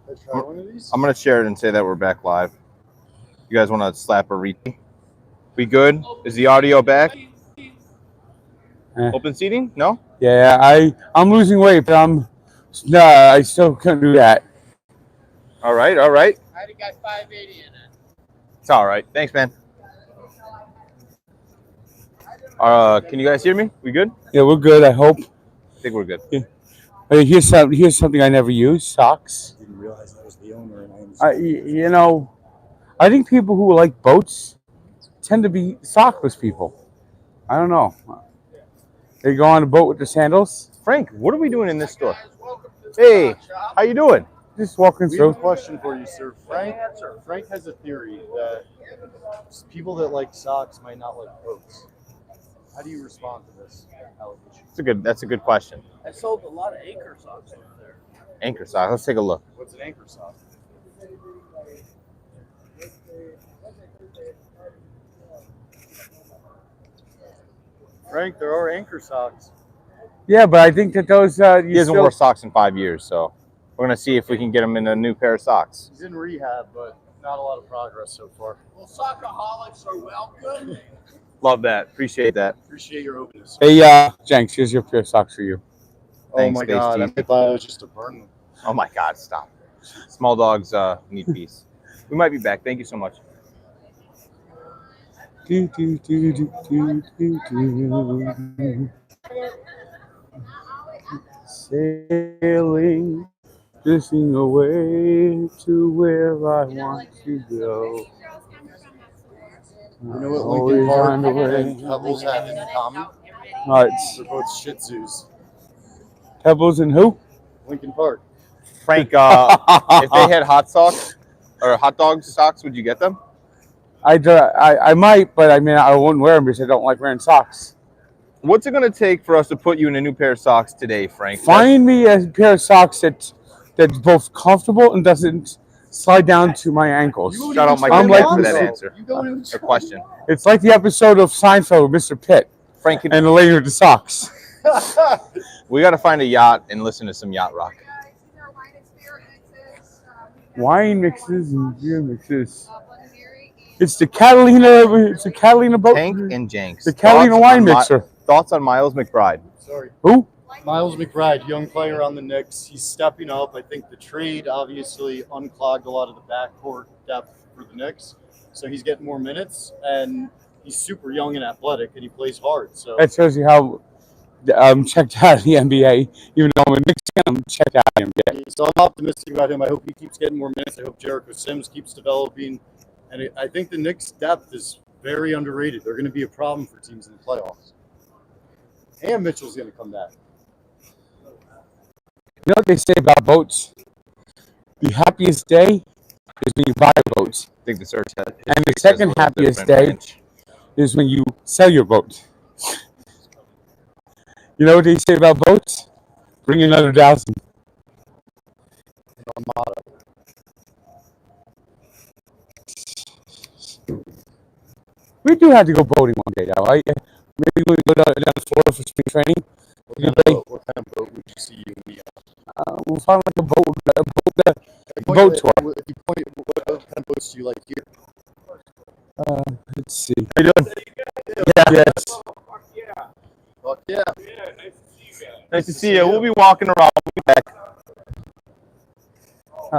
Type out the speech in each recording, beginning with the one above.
Let's try one of these. I'm gonna share it and say that we're back live. You guys want to slap a repeat? We good? Is the audio back? Open seating? No. Yeah, I'm losing weight, but I still couldn't do that. All right, all right. I already got 580 in it. It's all right. Thanks, man. Can you guys hear me? We good? Yeah, we're good. I hope. I think we're good. Yeah. Hey, here's something I never use: socks. Didn't realize that was the owner, and I think people who like boats tend to be sockless people. I don't know. They go on a boat with their sandals. Frank, what are we doing in this store? Hey, how you doing? Just walking We have a through. question for you, sir. Frank has a theory that people that like socks might not like boats. How do you respond to this allegation? That's a good question. I sold a lot of Anchor socks over there. Anchor sock. Let's take a look. What's an anchor sock? Frank, there are anchor socks. Yeah, but I think that those He hasn't worn socks in 5 years, so we're gonna see if we can get him in a new pair of socks. He's in rehab, but not a lot of progress so far. Well, sockaholics are welcome. Love that. Appreciate that. Appreciate your openness. Hey, Jenks, here's your pair of socks for you. Thanks, oh my Space God, T. I thought I was just to burn them. Oh my God! Stop. Small dogs need peace. We might be back. Thank you so much. Do, do, do, do, do, do, do. Sailing, drifting away to where I want to go. You know what Always Lincoln Park find a way. and Pebbles have in common? Nuts. They're both Shih Tzus. Pebbles and who? Lincoln Park. Frank, if they had hot socks or hot dog socks, would you get them? I might, but I mean, I wouldn't wear them because I don't like wearing socks. What's it going to take for us to put you in a new pair of socks today, Frank? Find me a pair of socks that's both comfortable and doesn't slide down to my ankles. Shout out Mike I'm Mike like for that this- answer. Or question. It's like the episode of Seinfeld with Mr. Pitt Frank, and the lady with the socks. we got to find a yacht and listen to some yacht rock. Wine mixes and beer mixes. It's the Catalina boat. Tank and Jenks. The Catalina Thoughts wine on mixer. Thoughts on Miles McBride? Sorry. Who? Miles McBride, young player on the Knicks. He's stepping up. I think the trade obviously unclogged a lot of the backcourt depth for the Knicks. So he's getting more minutes, and he's super young and athletic, and he plays hard. So That shows you how checked out of the NBA. Even though I'm a Knicks fan, I'm checked out of the NBA. So I'm optimistic about him. I hope he keeps getting more minutes. I hope Jericho Sims keeps developing. And I think the Knicks' depth is very underrated. They're going to be a problem for teams in the playoffs. And Mitchell's going to come back. You know what they say about boats? The happiest day is when you buy boats. I think the search had. And the second happiest day is when you sell your boat. You know what they say about boats? Bring another 1,000. Armada. We do have to go boating one day, though. Maybe we'll go down to Florida for spring training. What kind of boat would you see you in? We'll find like a boat tour. If you point, what kind of boats do you like here? Let's see. How you doing? Yes. Fuck yeah. Nice to see you. We'll be walking around. We'll be back.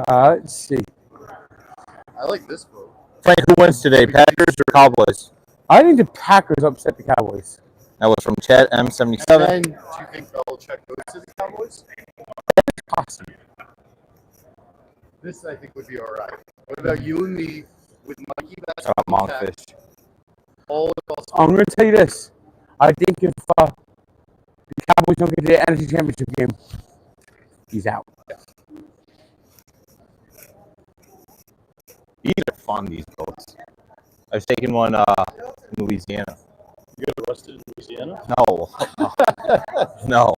Let's see. I like this boat. Frank, who wins today, Packers or Cowboys? I think the Packers upset the Cowboys. That was from Chet M77. And do you think Belichick goes to the Cowboys? Possible. This, I think, would be all right. What about you and me with Mikey Bass? Shout out Monkfish. All across. I'm going to tell you this. I think if the Cowboys don't get to the NFC Championship game, he's out. These are fun, these boats. I was taking one in Louisiana. You got arrested in Louisiana? No. No.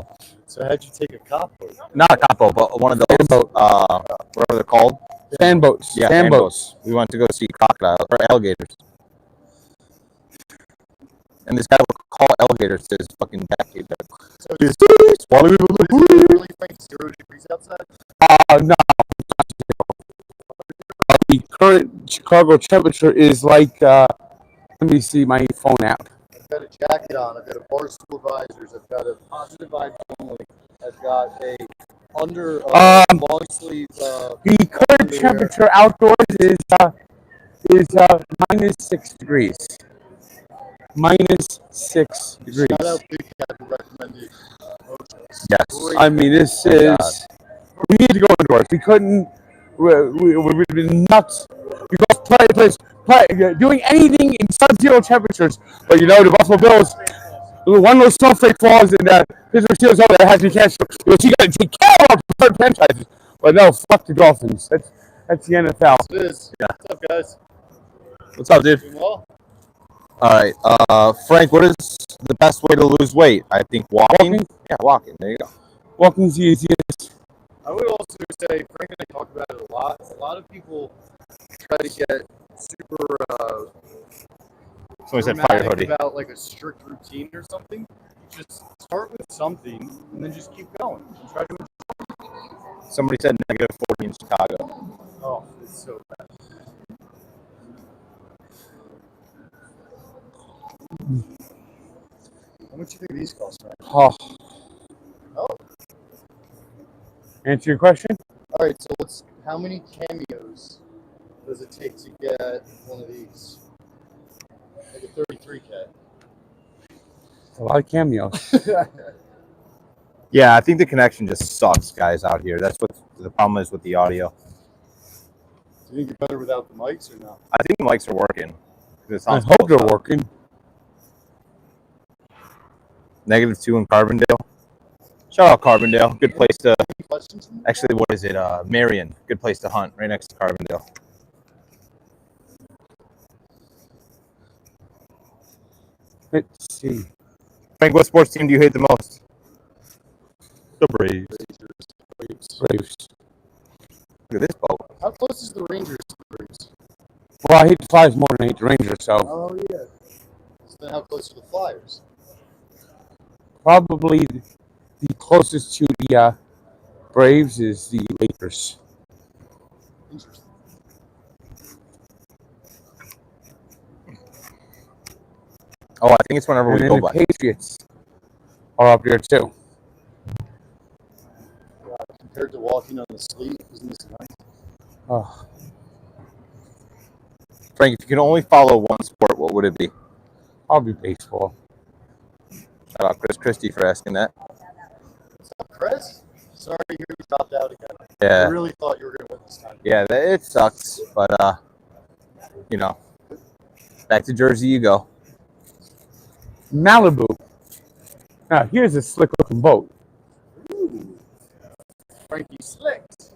So how'd you take a cop boat? Not a cop boat, but one of those, whatever they're called. Sand boats. Yeah, Sand boats. We went to go see crocodiles or alligators. And this guy would call alligators to his fucking back. He'd be like, So it's really, Frank, 0 degrees outside? No. current Chicago temperature is like. Let me see my phone app. I've got a jacket on. I've got a Barstool Advisors. I've got a Positive Vibes Only. I've got a under long sleeve. The current underwear. temperature outdoors is -6 degrees. -6 Shout out degrees. Big Cat who recommended Oceans. Yes. Great. I mean, this Thank is. God. We need to go indoors. We couldn't. We've been nuts. Because doing anything in sub-zero temperatures. But you know, the Buffalo Bills, one of those snowflake falls and Pittsburgh Steelers over there has to be canceled. You got to take care of our preferred franchises. But no, fuck the Dolphins. That's the NFL. It is. Yeah. What's up, guys? What's up, dude? Doing well? All right. Frank, what is the best way to lose weight? I think walking. Yeah, walking. There you go. Walking's the easiest. I would also say, Frank and I talk about it a lot. A lot of people try to get super Somebody said fire dramatic hoodie. about like a strict routine or something. Just start with something and then just keep going. And try to. Somebody said -40 in Chicago. Oh, it's so bad. How much do you think these cost, Frank? Oh. Oh. Answer your question? All right, so how many cameos does it take to get one of these? Like a 33K. A lot of cameos. Yeah, I think the connection just sucks, guys, out here. That's what the problem is with the audio. Do you think you're better without the mics or not? I think the mics are working. It I sounds hope close they're up. working. -2 in Carbondale. Shout out Carbondale. Good place to. Any questions from you? Actually, what is it? Marion. Good place to hunt, right next to Carbondale. Let's see. Frank, what sports team do you hate the most? The Braves. Braves. Look at this boat. How close is the Rangers to the Braves? Well, I hate the Flyers more than I hate the Rangers, so Oh, yeah. So then how close are the Flyers? probably the closest to the Braves is the Lakers. Interesting. Oh, I think it's whenever And we then go the by. Patriots are up there too. Compared to walking on the sleet, isn't this nice? Oh, Frank, if you could only follow one sport, what would it be? I'll be baseball. Shout out Chris Christie for asking that. What's up, Chris? Sorry to hear you dropped out again. I Yeah, really thought you were going to win this time. yeah, it sucks, but you know, back to Jersey you go. Malibu. Now here's a slick looking boat. Ooh. Frankie Slicks.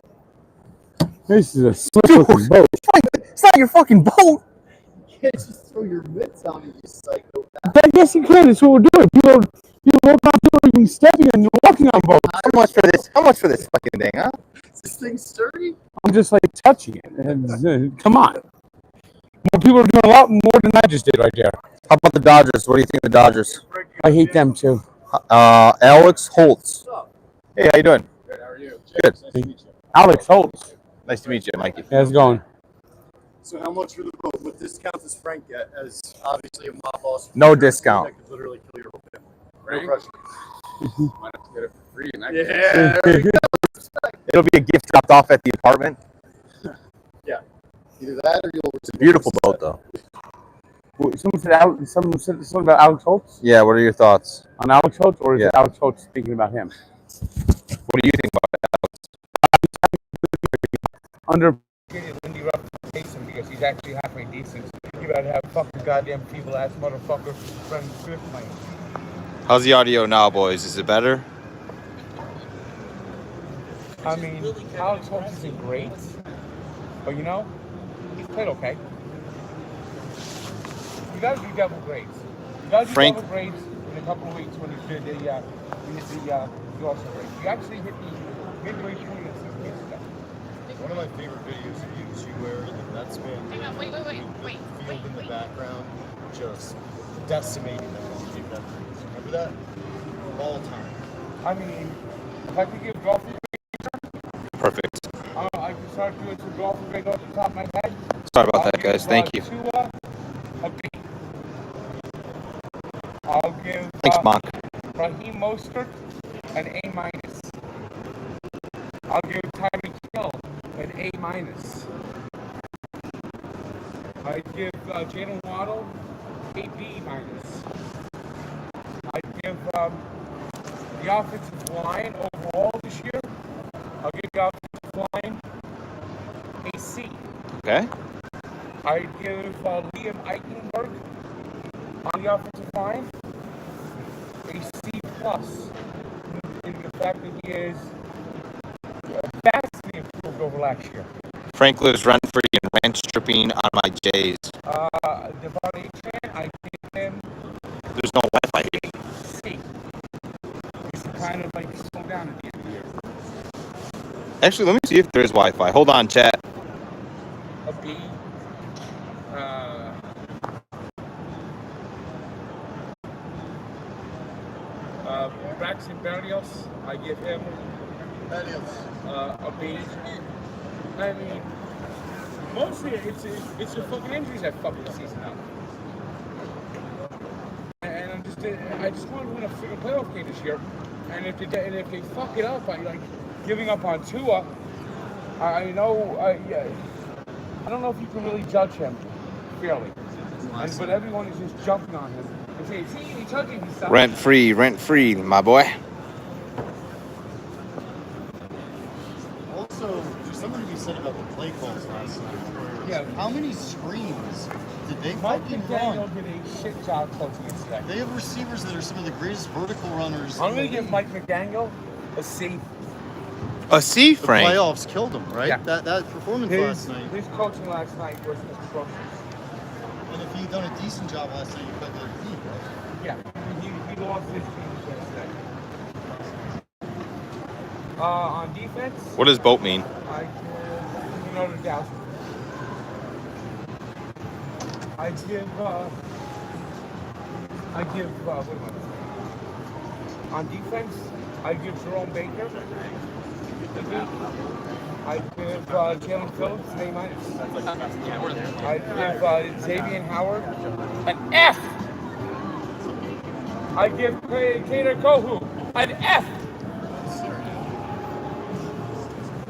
This is a slick looking boat. Frank, it's not your fucking boat. You can't just throw your mitts on it, you psycho. But yes, you can. That's what we're doing. People walk on people even stepping and walking on boats. How much for this? How much for this fucking thing, huh? Is this thing sturdy? I'm just like touching it. And, come on. More people are doing a lot more than I just did right there. How about the Dodgers? What do you think of the Dodgers? I hate them too. Alex Holtz. What's up? Hey, how you doing? Good, how are you? Good. Nice to meet you. Alex Holtz. Nice to meet you, Mikey. How's it going? So how much for the boat? What discounts does Frank get as obviously a mob boss? No discount. That could literally kill your whole family. Frank? No pressure. Might have to get it for free. And Yeah, there we go. It'll be a gift dropped off at the apartment. Either that or you'll. It's a beautiful boat, though. Someone said something about Alex Holtz Yeah. What are your thoughts? on Alex Holtz, or is Yeah. it Alex Holtz speaking about him? What do you think about Underrated Lindy reputation because he's actually halfway decent. You gotta have fucking goddamn feeble ass motherfucker friend Swift money. it? How's the audio now, boys? Is it better? I mean, Alex Holtz isn't great, but you know, he's played okay. You gotta do double grades. You gotta do Frank- double grades in a couple of weeks when you did the Dawson grade. You actually hit the midway point of the season. One of my favorite videos of you is you wearing the Mets fan. Hang on, wait. with the field in the background, just decimating them when you gave that grades. Remember that? All time. I mean, if I could give golf a grade, Perfect. I could start doing some golf grade off the top of my head. Sorry about that, guys. Thank you. Tua a B. I'll give Thanks, Monk. Raheem Mostert an A minus. I'll give Tyreek Hill an A minus. I'd give Jalen Waddle a B minus. I'd give the offensive line overall this year, I'll give the offensive line a C. Okay. I'd give Liam Eichenberg on the offensive line a C plus. In the fact that he is vastly improved over last year. Frank lives rent free and rent stripping on my J's. Devon Achane, I gave him There's no Wi-Fi here. C. He's kind of like slow down at the end of the year. Actually, let me see if there is Wi-Fi. Hold on, chat. A B. Braxton Berrios, I give him a B. I mean, mostly it's the fucking injuries that fucking the season up. And I just want to win a freaking playoff game this year. And if they fuck it up by like giving up on Tua, I don't know if you can really judge him fairly. But everyone is just jumping on him and saying, "See, he's judging himself." Rent free, my boy. Also, there's something to be said about the play calls last night. Yeah. How many screens did they Mike fucking McDaniel run? did a shit job coaching us today. They have receivers that are some of the greatest vertical runners. I'm in going the to give league. Mike McDaniel a C. A C, The Frank. playoffs killed him, right? Yeah. That performance last night. His coaching last night was atrocious. And if he'd done a decent job last night, you could have beat, right? Yeah, he lost his team yesterday. On defense, What does boat mean? I give Notre Dame. I give what am I saying? On defense, I give Jerome Baker a B. I give Jalen Phillips an A minus. I give Xavier Howard an F. I give Kader Kohu an F.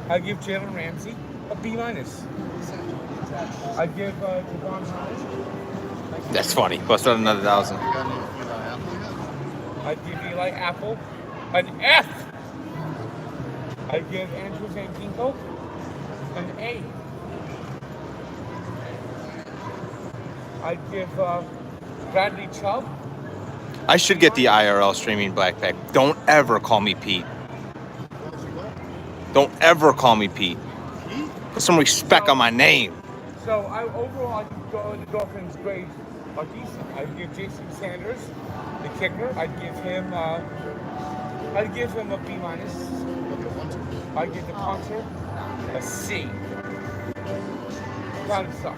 I give Jalen Ramsey a B minus. I give Devon Holland. That's funny. Bust out another 1,000. You got any Apple yet? I give Eli Apple an F. I give Andrew Van Ginkel an A. I give Bradley Chubb. I should get the IRL streaming backpack. Don't ever call me Pete. Don't ever call me Pete. Put some respect on my name. So overall, I think the Dolphins' grades are decent. I'd give Jason Sanders, the kicker. I'd give him a B minus. I'd give the punter a C. Kind of suck.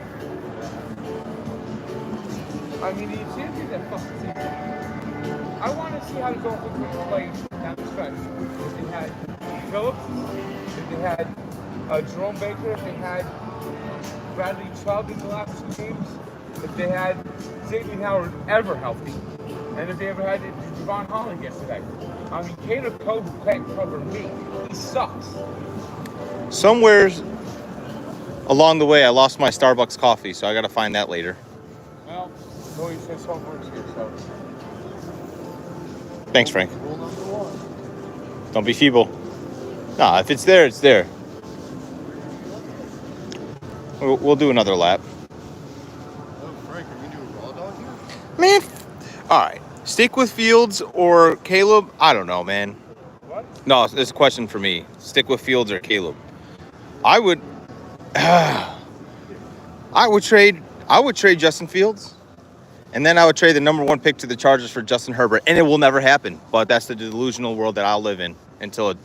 I mean, the chances that fucking season. I want to see how the Dolphins would play down the stretch. If they had Phillips, if they had Jerome Baker, if they had Bradley Chubb in the last 2 games, if they had Xavier Howard ever healthy, and if they ever had Devon Holland yesterday. I mean, Kader Kohu can't cover me. He sucks. Somewhere along the way, I lost my Starbucks coffee, so I got to find that later. Well, Louis says home works here, so. Thanks, Frank. Rule number 1. Don't be feeble. Nah, if it's there, it's there. We'll do another lap. Oh, Frank, are we doing a raw dog here? Man, all right. Stick with Fields or Caleb? I don't know, man. What? No, it's a question for me. Stick with Fields or Caleb? I would trade Justin Fields, and then I would trade the number 1 pick to the Chargers for Justin Herbert, and it will never happen. But that's the delusional world that I'll live in until it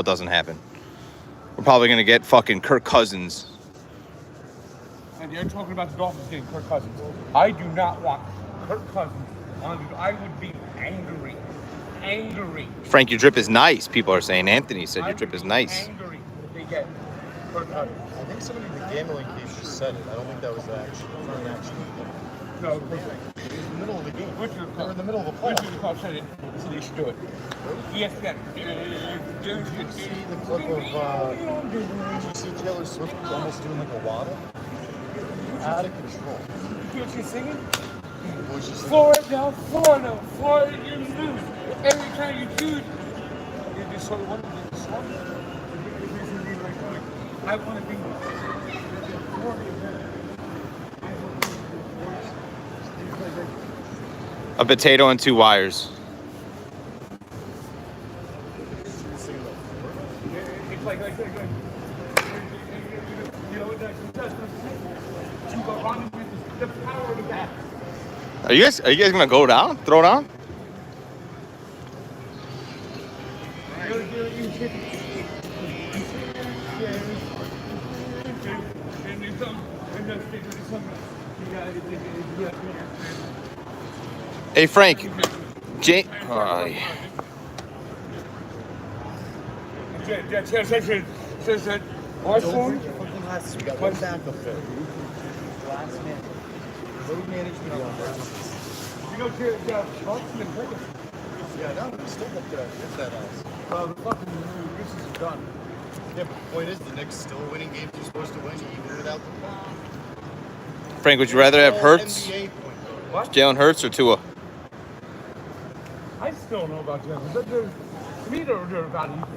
doesn't happen. We're probably gonna get fucking Kirk Cousins. And you're talking about the Dolphins getting Kirk Cousins. I do not want Kirk Cousins on the. I would be angry. Angry. Frank, your drip is nice. People are saying. Anthony said I your drip would is be nice. Angry if they get I think somebody in the gambling case just said it. I don't think that was action. No, In the middle of the game. Which is They were in the middle of a play. Which is the call said it, so they should do it. ESPN. Did you see the clip of, did you see Taylor Swift almost doing like a waddle? Out of control. You hear what she's singing? What was she saying? Florida, Florida, Florida, you lose. Every time you choose, you just sort of want to do the song. I want to be A potato and 2 wires. It's like, you know what that does? You go running with the power of the back. Are you guys gonna go down? Throw down? Hey Frank, Jane. Says that our phone. We got one backup there. Last man. Load management on emergencies. You know, Boston and Vegas. Yeah, no, we still have to hit that ass. The fucking this is done. Yeah, but the point is, the Knicks still winning games you're supposed to win, even without the Frank, would you rather have Hurts, NBA point. What? Jalen Hurts, or Tua? I still don't know about Jalen. To me, they're about equal.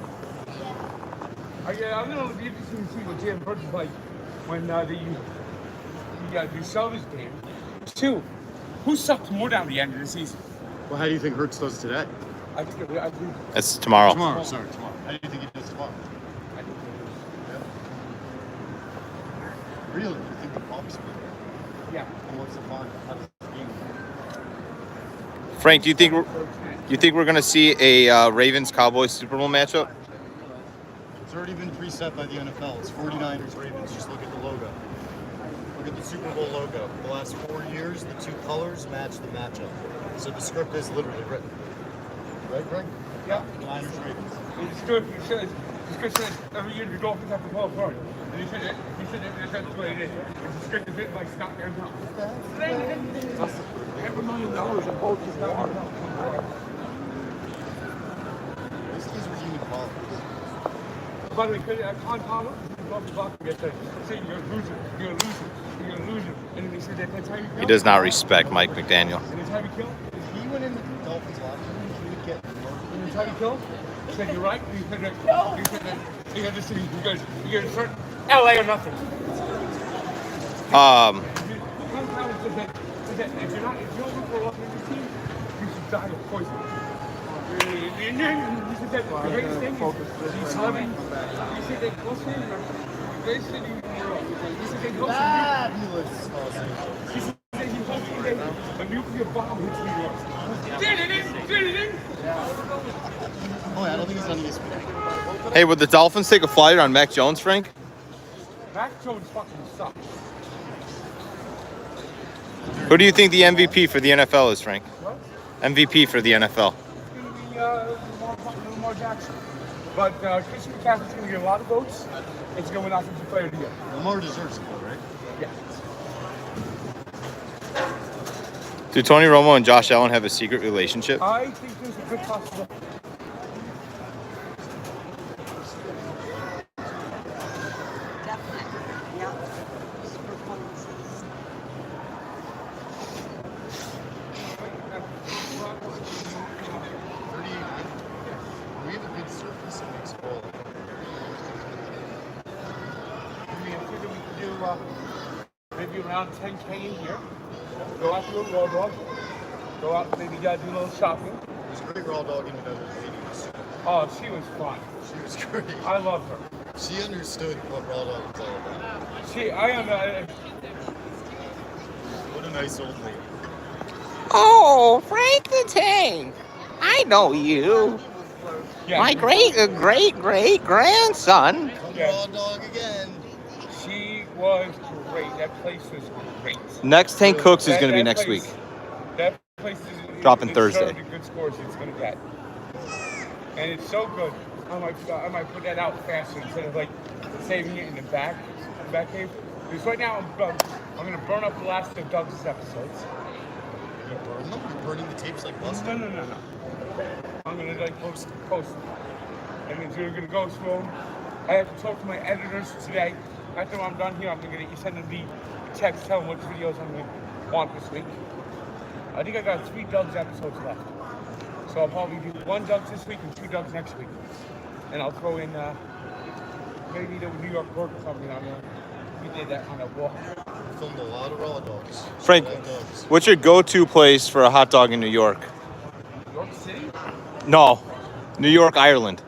I'm going to be interested to see what Jalen Hurts is like when the Celtics game. 2, who sucked more down the end of the season? Well, how do you think Hurts does today? I think That's tomorrow. Tomorrow. How do you think he does tomorrow? Really? You think the Bucks will? yeah. And what's the final? How does the game go? Frank, do you think we're gonna see a Ravens Cowboys Super Bowl matchup? It's already been preset by the NFL. It's 49ers Ravens. Just look at the logo. Look at the Super Bowl logo. The last 4 years, the 2 colors match the matchup. So the script is literally written. Right, Greg? Yeah. Niners Ravens. It's good. It's good. Every year the Dolphins have to fall apart. And he said that's the way it is. It's a script of it like Scott Van Pelt. $1 million in both is not This is redeeming politics. By the way, Con Palmer, Dolphins blocked me yesterday. Saying you're a loser, you're a loser, you're a loser. And then he said that's how you kill. He does not respect Mike McDaniel. And that's how you kill. If he went into the Dolphins locker room, he would get murdered. And that's how you kill. He said you're right. He said that. He said that. He had this thing. You guys start LA or nothing. Con Palmer said that if you're not root for a locker room team, you should die of poison. He said that the greatest thing is he's loving. He said that what's his name? The greatest thing in the world. He said that Fabulous. he said he hopes one day a nuclear bomb hits New York. Did it? Oh, I don't think he's on ESPN. Hey, would the Dolphins take a flyer on Mac Jones, Frank? Mac Jones fucking sucks. Who do you think the MVP for the NFL is, Frank? What? MVP for the NFL. It's going to be Lamar Jackson. But Christian McCaffrey's going to get a lot of votes. It's going to win Offensive Player of the Year. Lamar deserves it, right? Yeah. Do Tony Romo and Josh Allen have a secret relationship? I think there's a good possibility. Definitely. Yeah. Performances. We have a good surface in baseball. I mean, I figure we could do maybe around 10K in here. Go out to a raw dog. Go out, maybe do a little shopping. It was great raw dogging with other ladies. Oh, she was fun. She was great. I love her. She understood what raw dog was all about. I am. What a nice old lady. Oh, Frank the Tank. I know you. Yeah, My great grandson. Yeah. Raw dog again. She was great. That place was great. Next Tank Cooks is That- going to be that next place- week. That place is Dropping it's Thursday. showing the good scores it's going to get, and it's so good. I might put that out faster instead of like saving it in the back cave. Because right now I'm gonna burn up the last of Doug's episodes. You're gonna burn them? You're burning the tapes like No, Buster? no. I'm gonna like post them. And then you're gonna go through them. I have to talk to my editors today. After I'm done here, I'm gonna send them the text, tell them which videos I'm gonna want this week. I think I got 3 Doug's episodes left. So I'll probably do 1 Doug's this week and 2 Doug's next week. And I'll throw in maybe the New York Road or something on there. We did that on a walk. Filmed a lot of raw dogs. Frank, Raw dogs. what's your go-to place for a hot dog in New York? New York City? No, New York, Ireland.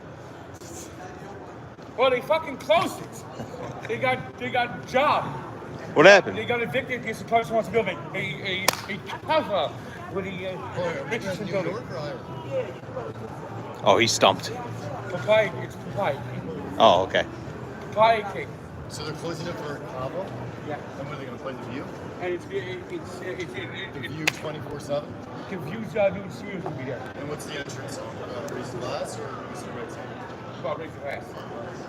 Well, they fucking closed it. They got job. What happened? They got evicted because the person wants to build a cover with the Richardson New building. York or Ireland? Oh, he's stumped. Papaya, it's papaya. Oh, okay. Papaya cake. So they're closing it for Cabo? Yeah. And when are they going to play the View? And it's The View 24/7? confused new studios will be there. And what's the entrance song? Raise the Glass or Mr. Right Side? It's about raise the glass.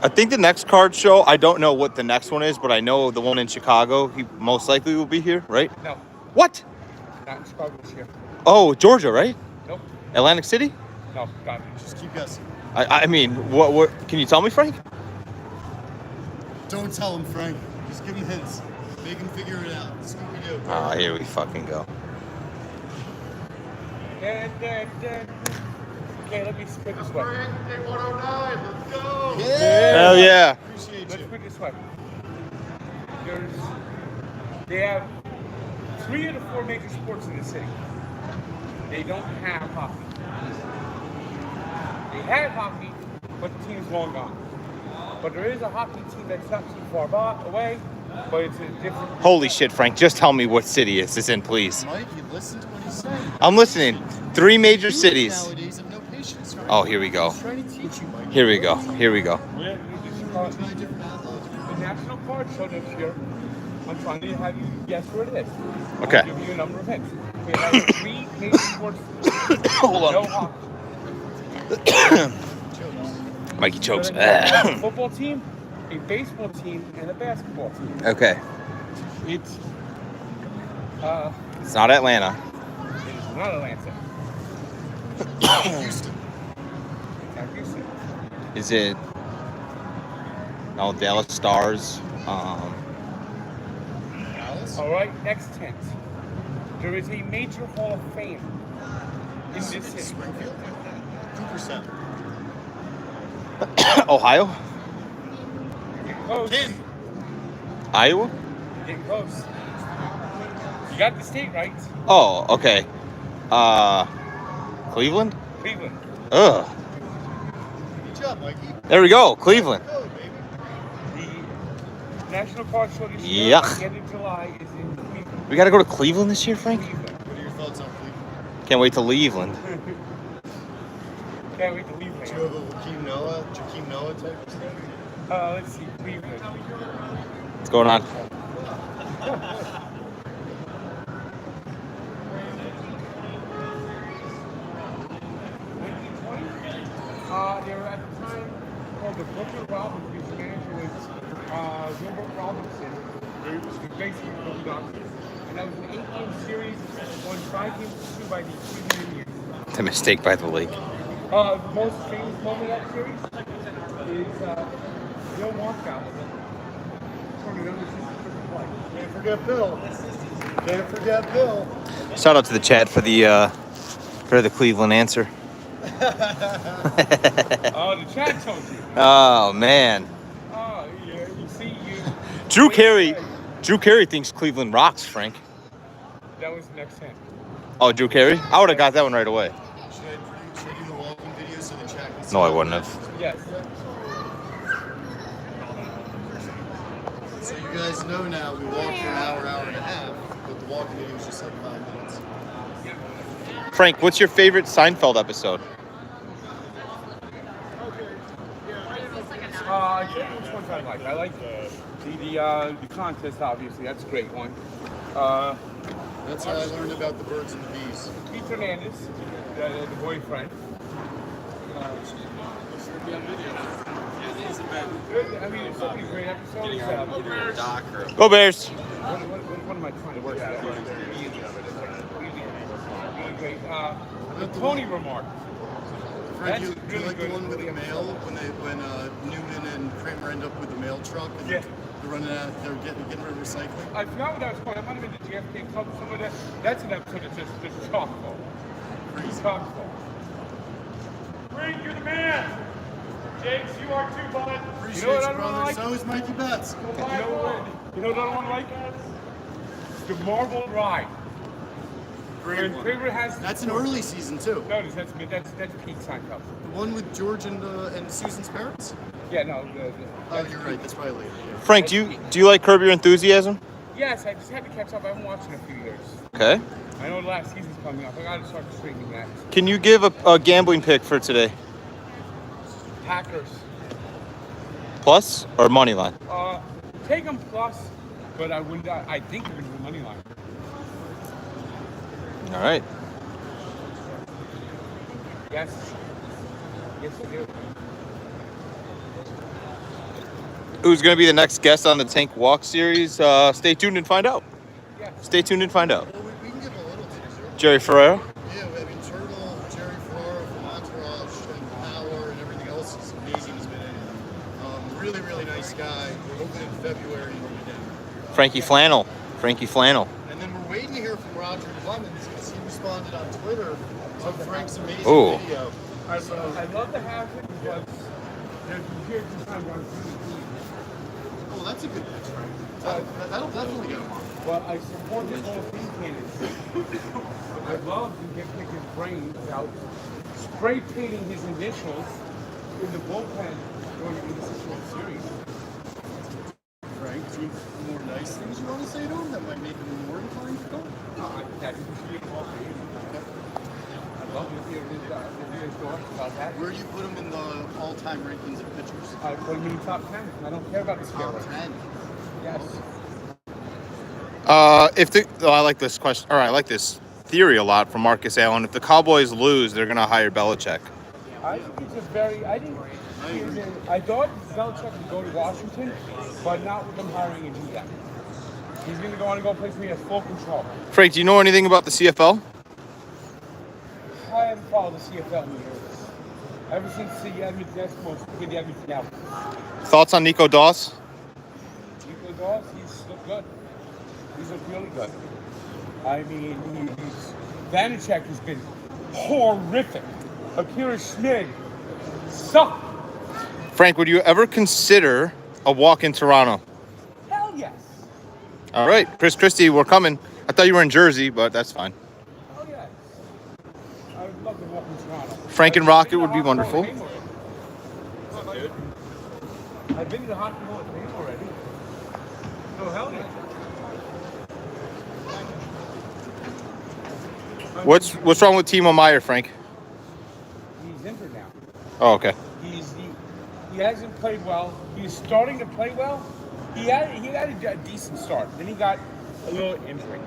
I think the next card show, I don't know what the next one is, but I know the one in Chicago, he most likely will be here, right? No, What? not in Chicago this year. Oh, Georgia, right? Nope. Atlantic City? No, not. Just keep guessing. I mean, what, can you tell me, Frank? Don't tell him, Frank. Just give him hints. Make him figure it out. Scooby-Doo. Oh, here we fucking go. Okay, let me put it this way. Frank, take 109. Let's go. Hell yeah. Appreciate Let's you. put it this way. They have 3 of the 4 major sports in the city. They don't have hockey. They had hockey, but the team's long gone. But there is a hockey team that's not too far away, but it's a different. Holy shit, Frank, just tell me what city this is in, please. Mike, you listen to what he's saying. I'm listening. 3 major Youth cities. Nowadays have no patience. Frank. Oh, here we go. He's trying to teach you, Mike. Here we go. Here we go. Try different athletes. The National Card Show next year, I'm trying to have you guess where it is. Okay. I'll give you a number of hints. We have 3 major sports. Hold on. No hockey. Mikey chokes. A football team, a baseball team, and a basketball team. Okay. It's It's not Atlanta. it is not Atlanta. Houston. It's not Houston. Is it? No, Dallas Stars. Dallas? All right, next hint. There is a major Hall of Fame in this city. Springfield? Cooperstown. Ohio? Get close. Ken. Iowa? Get close. You got the state right. Oh, okay. Cleveland? Cleveland. Ugh. Good job, Mikey. There we go. Cleveland. Go, baby. The National Card Show this year, Yuck. at the end of July, is in Cleveland. We got to go to Cleveland this year, Frank? Cleveland. What are your thoughts on Cleveland? Can't wait to Cleveland. Can't wait to leave Do you there. have a Jakeem Noah type of stuff? Let's see, Cleveland. What's going on? They were at the time called the Booker Robinson. His manager was Gilbert Robinson. He was basically the doctor. And that was an 8-game series, won 5 games to 2 by the Cleveland Indians. The mistake by the lake. The most famous moment of that series is Bill Walkout. Turning over 60 play. Can't forget Bill. Can't forget Bill. Shout out to the chat for the Cleveland answer. Oh, the chat told you. Oh man. Oh, yeah, you see, Drew Carey thinks Cleveland rocks, Frank. That was the next hint. Oh, Drew Carey? I would have got that one right away. Should I do the walking video so the chat can see? No, I wouldn't have. Yes. So you guys know now we walk for an hour and a half, but the walking video is just like 5 minutes. Frank, what's your favorite Seinfeld episode? I can't which ones I like. I like the contest, obviously. That's a great one. That's how I learned about the birds and the bees. Pete Hernandez, the boyfriend. I mean, it's so many great episodes. Go Bears. What am I trying to work out? Really great. The Tony remark. Frank, That's do you really like the good. one with the mail when Newman and Kramer end up with the mail truck and Yeah. they're running out, they're getting rid of recycling? I forgot what that was called. I might have been the JFK Club or something like that. That's an episode that's just chock full. Crazy. Chock full. Frank, you're the man. Jakes, you are too, bud. Appreciate You know what I you, don't brother. like? So is Mikey Betts. You know what I don't want to like? The Marble Ride. Great When one. Kramer has That's an early season too. No, that's Pete Seinfeld. The one with George and Susan's parents? Yeah, no. Oh, you're right. That's probably later. Yeah. Frank, do you like Curb Your Enthusiasm? Yes, I just had to catch up. I haven't watched in a few years. Okay. I know the last season's coming up. I gotta start streaming that. Can you give a gambling pick for today? Packers. Plus or money line? Take them plus, but I wouldn't. I think they're gonna do money line. All right. Yes. Yes, I do. Who's going to be the next guest on the Tank Walk series? Stay tuned and find out. Yeah. Stay tuned and find out. Well, we can give a little teaser. Jerry Ferrero. Yeah, I mean, Turtle, Jerry Ferraro from Entourage, and Power, and everything else is amazing he's been in. Really, really nice guy. We're hoping in February he'll be down. Frankie Flannel. And then we're waiting to hear from Roger Clemens because he responded on Twitter to Frank's amazing Ooh. video. I'd love to have it, but there's here sometimes on TV. Oh, that's a good pitch, Frank. That'll definitely get him on. Well, I support this whole thing candidacy. I'd love to get pick his brain about spray painting his initials in the bullpen during this World Series. Frank, do you have more nice things you want to say to him that might make him more inclined to go? I think we should get involved in it. I'd love to hear his thoughts about that. Where do you put him in the all-time rankings of pitchers? I put him in the top 10. I don't care about the scale. Top 10. Yes. I like this question, or I like this theory a lot from Marcus Allen. If the Cowboys lose, they're going to hire Belichick. I think it's a very. I thought Belichick would go to Washington, but not with them hiring a GM. He's going to go on and go a place where he has full control. Frank, do you know anything about the CFL? I haven't followed the CFL in years. Ever since the Edmonton Eskimos did the Edmonton Alpha. Thoughts on Nico Dawes? Nico Dawes, he's looked good. He's looked really good. I mean, Vanacek has been horrific. Akira Schmid sucked. Frank, would you ever consider a walk in Toronto? Hell yes. All right, Chris Christie, we're coming. I thought you were in Jersey, but that's fine. Oh yes. I would love to walk in Toronto. Frank and Rocket would be wonderful. I've been to the Hockey Hall of Fame already. So hell yeah. What's wrong with Timo Meyer, Frank? He's injured now. Oh, okay. He hasn't played well. He's starting to play well. He had a decent start. Then he got a little injury.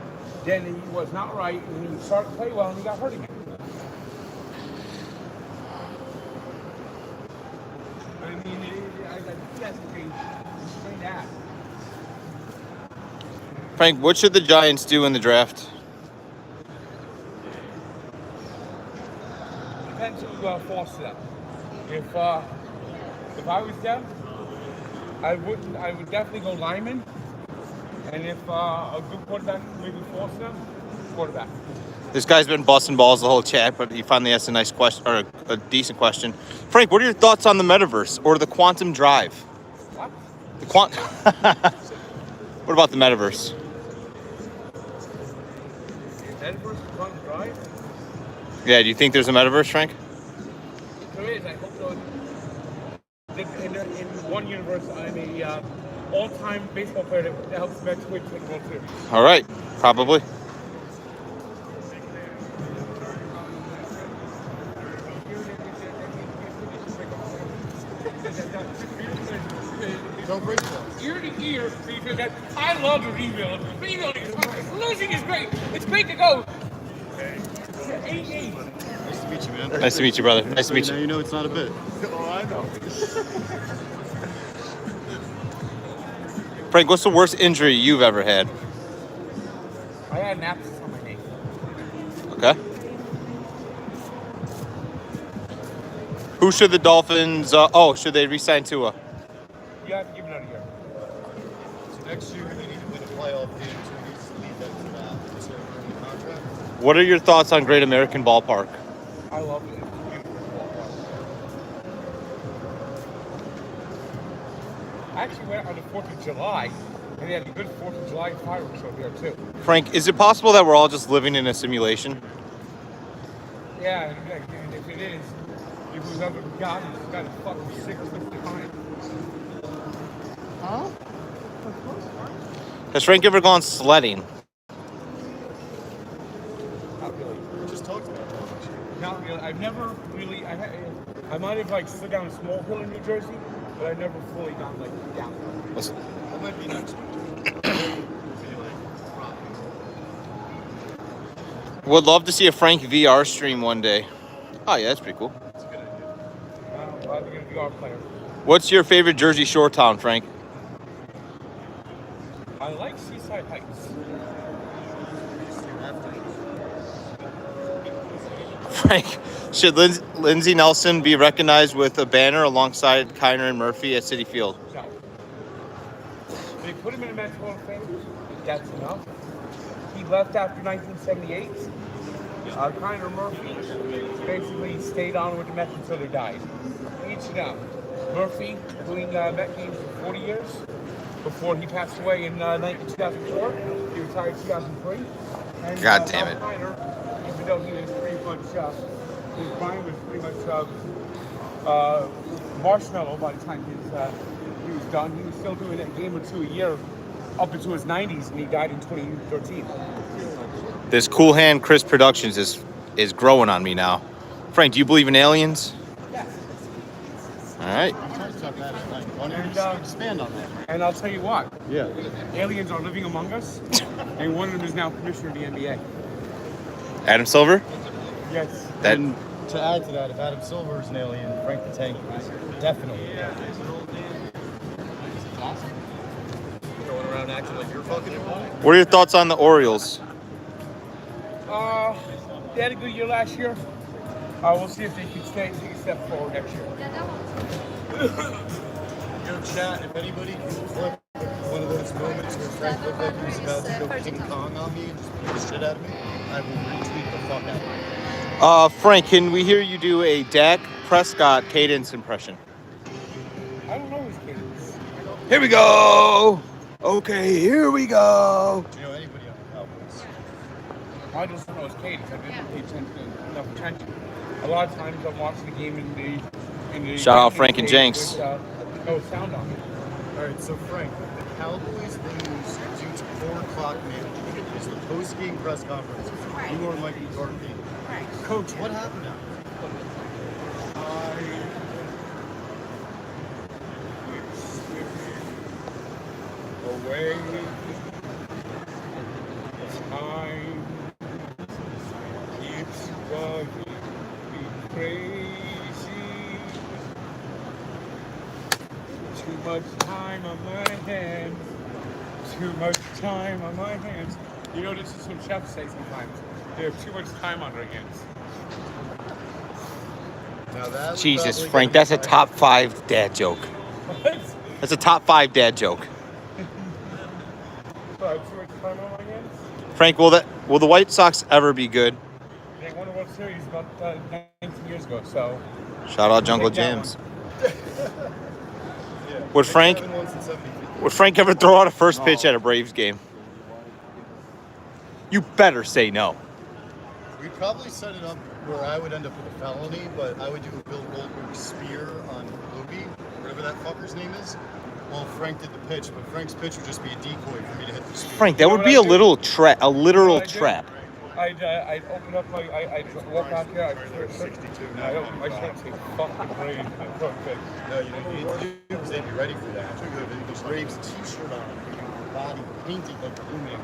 Then he was not right, and then he started to play well, and he got hurt again. I mean, he has to be straight at. Frank, what should the Giants do in the draft? Depends who falls to them. If I was them, I would definitely go lineman. And if a good quarterback maybe falls to them, quarterback. This guy's been busting balls the whole chat, but he finally asked a nice question, or a decent question. Frank, what are your thoughts on the metaverse or the quantum drive? What? What about the metaverse? Edwards Run Drive? Yeah, do you think there's a metaverse, Frank? There is. I hope so. In one universe, I'm a all-time baseball player that helps the Mets win the World Series. All right, probably. Don't break that. Ear to ear, because I love the rebuild. Rebuilding is fun. Losing is great. It's great to go 8-8. meet you, man. Nice to meet you, brother. Nice to meet Now you. you know it's not a bit. Frank, what's the worst injury you've ever had? I had an abscess on my knee. Okay. Who should the Dolphins? Should they re-sign Tua? You have to give it another year. So next year they need to win a playoff game, so he needs to lead them to that. So we're in the contract. What are your thoughts on Great American Ballpark? I love it. I actually went on the 4th of July, and they had a good 4th of July fireworks over there, too. Frank, is it possible that we're all just living in a simulation? Yeah, and if it is, if who's ever got it, it's got a fucking 6 behind. Huh? Has Frank ever gone sledding? Not really. We just talked about that. Not really. I've never really. I might have like slid down a small hill in New Jersey, but I've never fully gone like down. That might be next week. Would love to see a Frank VR stream one day. Oh yeah, that's pretty cool. That's a good idea. I'm going to be our player. What's your favorite Jersey Shore town, Frank? I like Seaside Heights. Frank, should Lindsey Nelson be recognized with a banner alongside Kiner and Murphy at Citi Field? No. They put him in a Men's Hall of Fame. That's enough. He left after 1978. Kiner Murphy basically stayed on with the Mets until they died. Each of them. Murphy doing Met games for 40 years before he passed away in 2004. He retired in 2003. And, God damn it. Kiner, even though he was pretty much, his mind was pretty much marshmallow by the time he was done. He was still doing a game or two a year up into his 90s, and he died in 2013. This Cool Hand Chris Productions is growing on me now. Frank, do you believe in aliens? Yes. All right. We talked about that at length. Why don't you And, just expand on that? And I'll tell you what, Yeah. aliens are living among us, and one of them is now commissioner of the NBA. Adam Silver? Yes. That And to add to that, if Adam Silver is an alien, Frank the Tank is definitely. Going around acting like you're fucking him. What are your thoughts on the Orioles? They had a good year last year. We'll see if they can take a step forward next year. Yo, chat, if anybody can flip one of those moments where Frank looked like he was about to go King Kong on me and just beat the shit out of me, I will retweet the fuck out of it. Frank, can we hear you do a Dak Prescott cadence impression? I don't know his cadence. Here we go. Okay, here we go. Do you know anybody on the Cowboys? I just don't know his cadence. I didn't pay enough attention. A lot of times I'm watching the game in the Shout out Frank and Jenks. With, no sound on it. All right, so Frank, the Cowboys lose due to 4 o'clock management. It's the post-game press conference. You or Mike McCarthy. Coach, what happened out Away. Time keeps driving me crazy. Too much time on my hands. Too much time on my hands. You know, this is what chefs say sometimes. They have too much time on their hands. Now that was Jesus, probably Frank, gonna that's a be top 5 dad joke. What? That's a top 5 dad joke. So I have too much time on my hands? Frank, will the White Sox ever be good? They won a World Series about 19 years ago, so. Shout out Jungle Take that Jams. Yeah. Would Frank- They haven't won since 73. Would Frank ever throw out a first pitch at a Braves game? You better say no. We'd probably set it up where I would end up with a felony, but I would do a Bill Goldberg spear on Lupie, whatever that fucker's name is. Well, Frank did the pitch, but Frank's pitch would just be a decoy for me to hit the spear. Frank, that You know would what be I a do? literal trap, a literal What I do? trap. I'd open up my, I'd walk out there, I'd start 62. I open my shirt and say, fucking Braves, and throw a pitch. No, you know what you need to do is they'd be ready for that. The Braves t-shirt on, your body painted like the Blue Man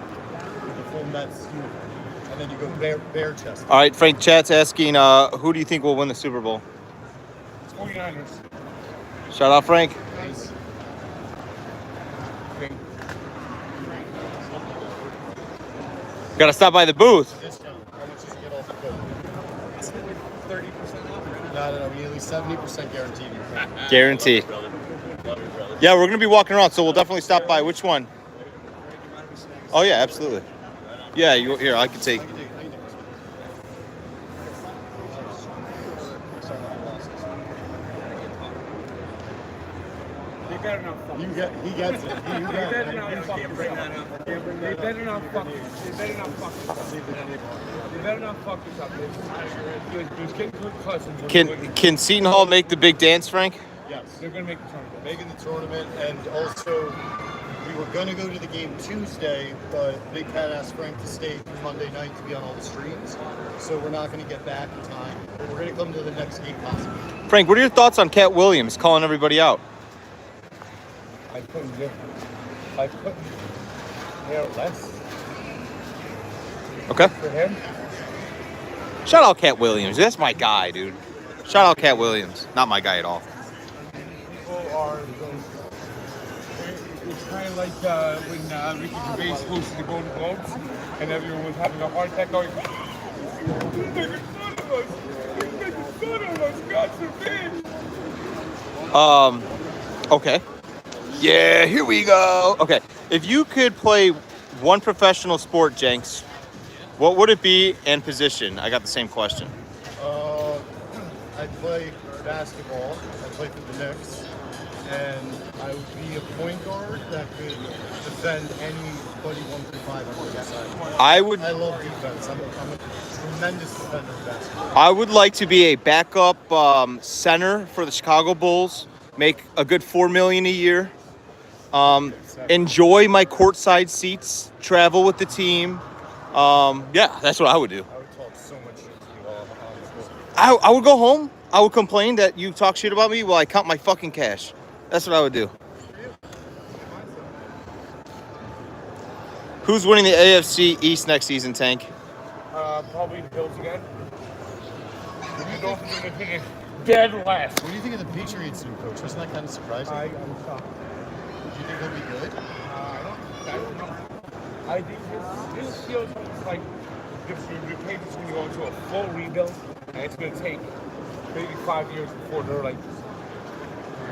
with the full Mets uniform. and then you go bare chest. All right, Frank. Chat's asking, who do you think will win the Super Bowl? 49ers. Shout out, Frank. Nice. Got to stop by the booth. Discount. How much does it get off the coat? 30% off. No, we need at least 70% guaranteed. Guaranteed. Yeah, we're gonna be walking around, so we'll definitely stop by. Which one? Oh yeah, absolutely. Yeah, here I can take. They better not fuck. He gets it. They better not fuck this up. They better not fuck this. They better not fuck this up. They better not fuck this up. There's getting good cousins. Can Seton Hall make the big dance, Frank? Yes. They're gonna make the tournament. Making the tournament, and also we were going to go to the game Tuesday, but Big Cat asked Frank to stay through Monday night to be on all the streams, so we're not going to get back in time. But we're going to come to the next game possibly. Frank, what are your thoughts on Cat Williams calling everybody out? I couldn't care less Okay. for him. Shout out Cat Williams. That's my guy, dude. Shout out Cat Williams. Not my guy at all. People are. It's kind of like when Ricky Gervais hosted the Golden Globes, and everyone was having a heart attack going, "He's making fun of us. He's making fun of us. God forbid." Okay. Yeah, here we go. Okay. If you could play one professional sport, Jenks, what would it be and position? I got the same question. I'd play basketball. I'd play for the Knicks. And I would be a point guard that could defend anybody 1-5 on the side. I love defense. I'm a tremendous defender of basketball. I would like to be a backup center for the Chicago Bulls, make a good $4 million a year, enjoy my courtside seats, travel with the team. Yeah, that's what I would do. I would talk so much shit to you all on the court. I would go home. I would complain that you talk shit about me while I count my fucking cash. That's what I would do. Who's winning the AFC East next season, Tank? Probably the Bills again. The Dolphins are going to finish dead last. What do you think of the Patriots new coach? Isn't that kind of surprising? I'm shocked. Do you think he'll be good? I don't know. I think this feels like the Patriots are going to go into a full rebuild, and it's going to take maybe 5 years before they're like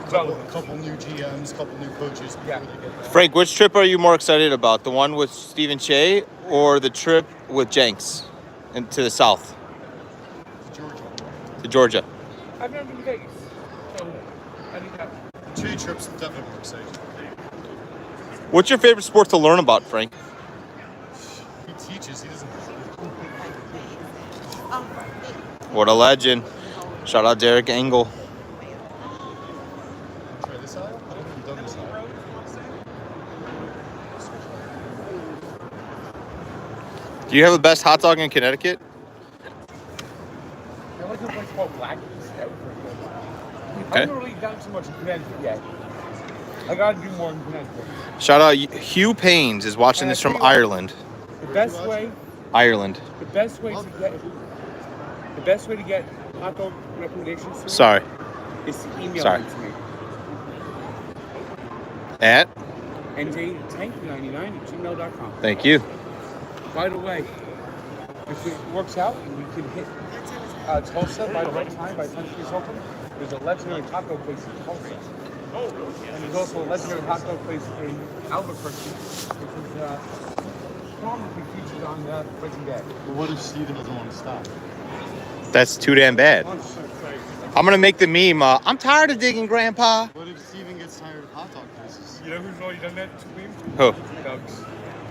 A couple new GMs, couple new coaches. Yeah. Before they get there. Frank, which trip are you more excited about? The one with Stephen Che or the trip with Jenks into the south? Georgia. To Georgia. I've never been to Vegas, so I think that. Two trips definitely more exciting. What's your favorite sport to learn about, Frank? He teaches. He doesn't. What a legend. Shout out Derek Engel. Try this aisle? I don't think you've done this aisle. Do you have the best hot dog in Connecticut? I like a place called Blackie's. That was pretty good. I Okay. haven't really done too much in Connecticut yet. I gotta do more in Connecticut. Shout out Hugh Paynes is watching this from Ireland. The best way Ireland. to get hot dog recommendations to me Sorry. is to email Sorry. them to me. At? njtank99@gmail.com. Thank you. By the way, if it works out and we can hit Tulsa by the right time, by the time she's open, there's a legendary taco place in Tulsa. And there's also a legendary hot dog place in Albuquerque, which is prominently featured on Breaking Bad. But what if Steven doesn't want to stop? That's too damn bad. I'm going to make the meme. I'm tired of digging, Grandpa. What if Steven gets tired of hot dog places? You know who's already done that to me? Who? Doug's.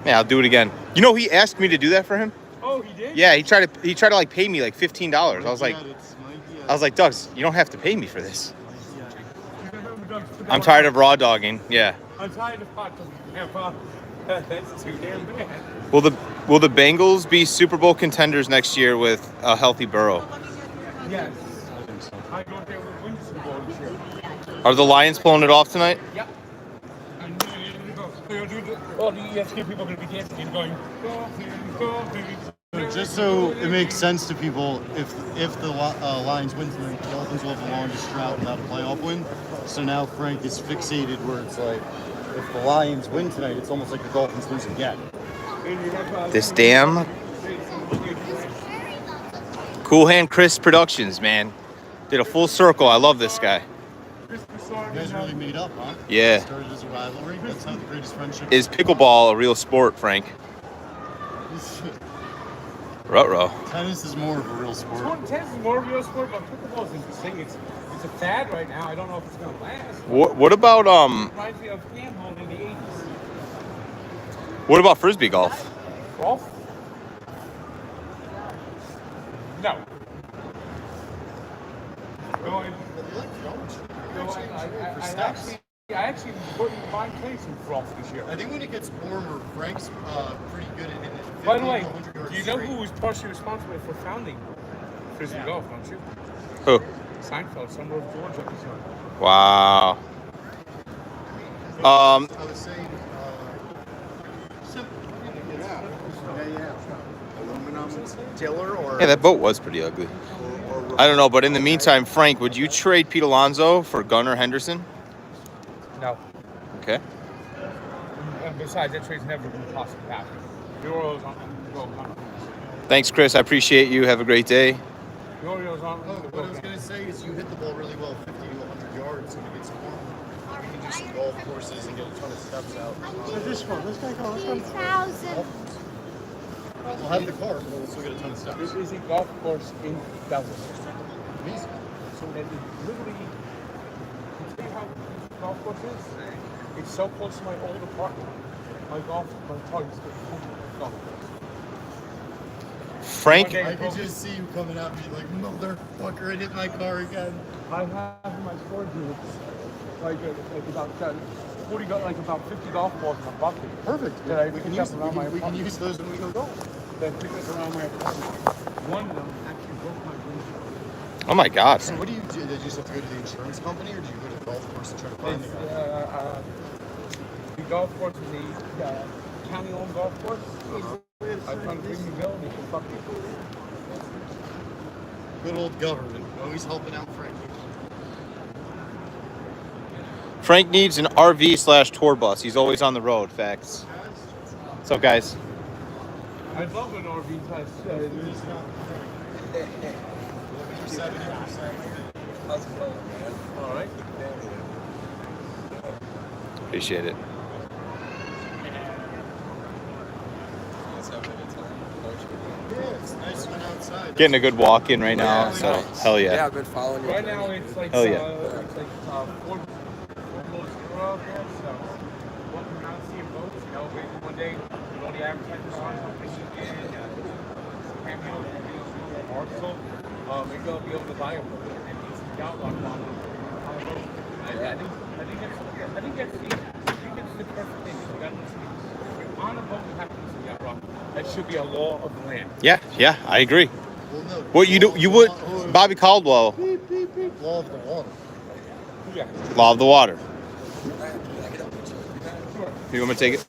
Yeah, I'll do it again. You know, he asked me to do that for him. Oh, he did? Yeah, he tried to like pay me like $15. I was like, Doug's, you don't have to pay me for this. I'm tired of raw dogging. Yeah. I'm tired of hot dogs, Grandpa. That's too damn bad. Will the Bengals be Super Bowl contenders next year with a healthy Burrow? Yes. I don't think we'll win the Super Bowl this year. Are the Lions pulling it off tonight? Yep. Oh, the ESPN people are going to be dancing and going, go, baby, go, baby. just so it makes sense to people, if the Lions win tonight, the Dolphins will have the longest drought without a playoff win. So now Frank is fixated where it's like, if the Lions win tonight, it's almost like the Dolphins lose again. This damn Cool Hand Chris Productions, man. Did a full circle. I love this guy. You guys really made up, huh? Yeah. Started as a rivalry. That's how the greatest friendship Is pickleball a real sport, Frank? Ruh-roh. Tennis is more of a real sport. Tennis is more of a real sport, but pickleball is interesting. It's a fad right now. I don't know if it's gonna last. What about Reminds me of handball in the 80s. what about frisbee golf? Golf? No. No, I actually wouldn't mind playing some golf this year. I think when it gets warmer, Frank's pretty good at hitting it. By the way, 50 to 100 yards do you know straight. who was partially responsible for founding frisbee golf, don't you? Who? Seinfeld, Summer of George episode. Wow. I was saying, simple. Aluminum tiller or Yeah, that boat was pretty ugly. I don't know, but in the meantime, Frank, would you trade Pete Alonso for Gunnar Henderson? No. Okay. And besides, that trade's never going to possibly happen. The Orioles aren't going to go come. Thanks, Chris. I appreciate you. Have a great day. The Orioles aren't Oh, going to what I go was going to say is you hit the ball really well, 50 to 100 yards, and it gets warmer. You can do some golf courses and get a ton of steps out. This one. Let's go. 2,000. We'll have the car, but we'll also get a ton of steps. This is a golf course in Dublin. Amazing. So that is literally, you see how this golf course is? It's so close to my old apartment. My target's golf course. Frank, I could just see you coming out and be like, motherfucker, I hit my car again. I have in my storage units like about 40, like about 50 golf balls in a bucket. Perfect. That I we picked can up use, around my we can apartment. use those when we go golf. That picked up around my apartment. One of them actually broke my windshield. oh my God. So what do? Did you just have to go to the insurance company, or do you go to the golf course and try to find the guy? The golf course is a county-owned golf course. I tried to bring the bill, and they said, fuck you. Good old government, always helping out Frank. Frank needs an RV/tour bus. He's always on the road. Facts. What's up, guys? I'd love an RV class. All right. Appreciate it. Yeah, it's nice when outside. Getting a good walk in right now, so hell Yeah, yeah. I've been following you. Right now it's like Hell yeah. it's like 4 out there, so walking around seeing boats, you know, maybe one day with all the advertisers on fishing in Cameo, Arsenal, maybe I'll be able to buy a boat and use the yacht lock on them. I think that's the perfect thing. You gotta listen to me. On a boat you have to use the yacht rock. That should be a law of the land. Yeah, I agree. Well, no. What you would, Bobby Caldwell, Beep, beep, beep. Law of the water. Yeah. law of the water. You want me to take it?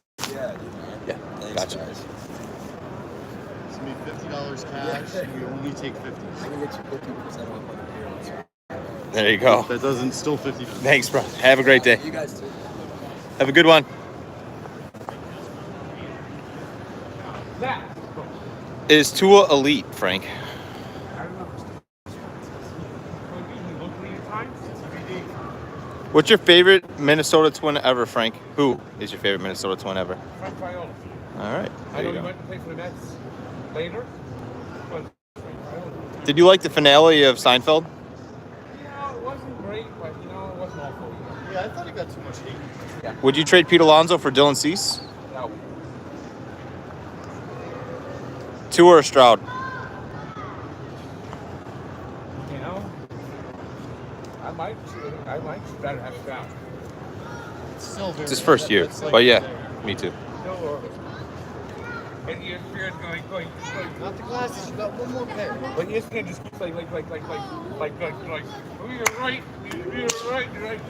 Yeah. Gotcha. It's gonna be $50 cash, and we only take 50. I can get you 50% off on the beer. There you go. That doesn't still 50. Thanks, bro. Have a great day. You guys too. Have a good one. That. Is Tua elite, Frank? I don't know. Locally at times, CBD. What's your favorite Minnesota Twin ever, Frank? Who is your favorite Minnesota Twin ever? Frank Viola. All right. I There know you he go. went to play for the Mets later, but Frank Viola. Did you like the finale of Seinfeld? Yeah, it wasn't great, but you know, it wasn't awful. Yeah, I thought it got too much hate. Would you trade Pete Alonso for Dylan Cease? No. Tua or Stroud? You know, I might better have Stroud. It's still very. It's his first year, that's like- but yeah, me too. No, and ESPN going. Not the glasses. You got one more pair. But ESPN just keeps like, oh, you're right,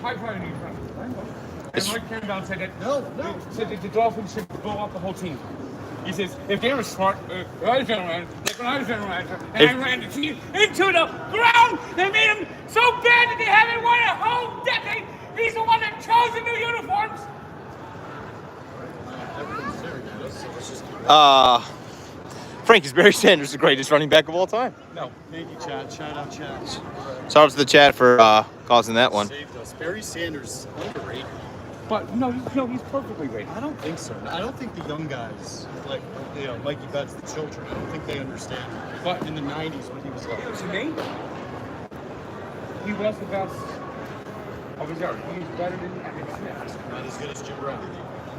high-fiving you. And It's- Mike Campbell said that No. said that the Dolphins should blow up the whole team. He says, if they were smart, I was around, like when I was around, and I ran the team into the ground, they made him so bad that they haven't won a whole decade. He's the one that chose the new uniforms. Frank, is Barry Sanders the greatest running back of all time? No. Thank you, Chad. Shout out, Chad. Shout out to the chat for causing that one. Saved us. Barry Sanders, underrated. But no, he's perfectly great. I don't think so. I don't think the young guys, like, you know, Mikey Betts, the children, I don't think they understand. But in the 90s when he was like, To me, he was the best of his era. He was better than Emmett Smith. not as good as Jim Brown.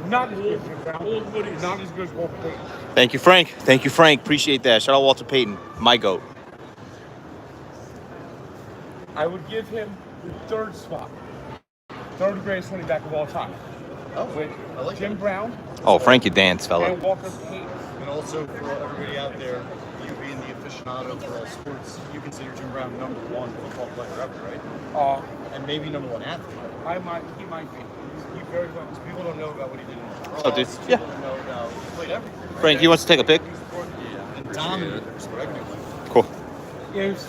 Not as good as Jim Brown. Not as good as Walter Payton. Thank you, Frank. Thank you, Frank. Appreciate that. Shout out Walter Payton, my GOAT. I would give him the third spot. Third greatest running back of all time. Oh, With I like Jim that. Brown Oh, Frank, you dance, fella. and Walter Payton. And also for everybody out there, you being the aficionado for all sports, you consider Jim Brown #1 football player ever, right? And maybe #1 athlete. He might be. He very well. People don't know about what he did in lacrosse. Oh, dude. People Yeah. don't know about he played everything. Right? Frank, you want to take a pic? Yeah, and dominated everything. Cool. If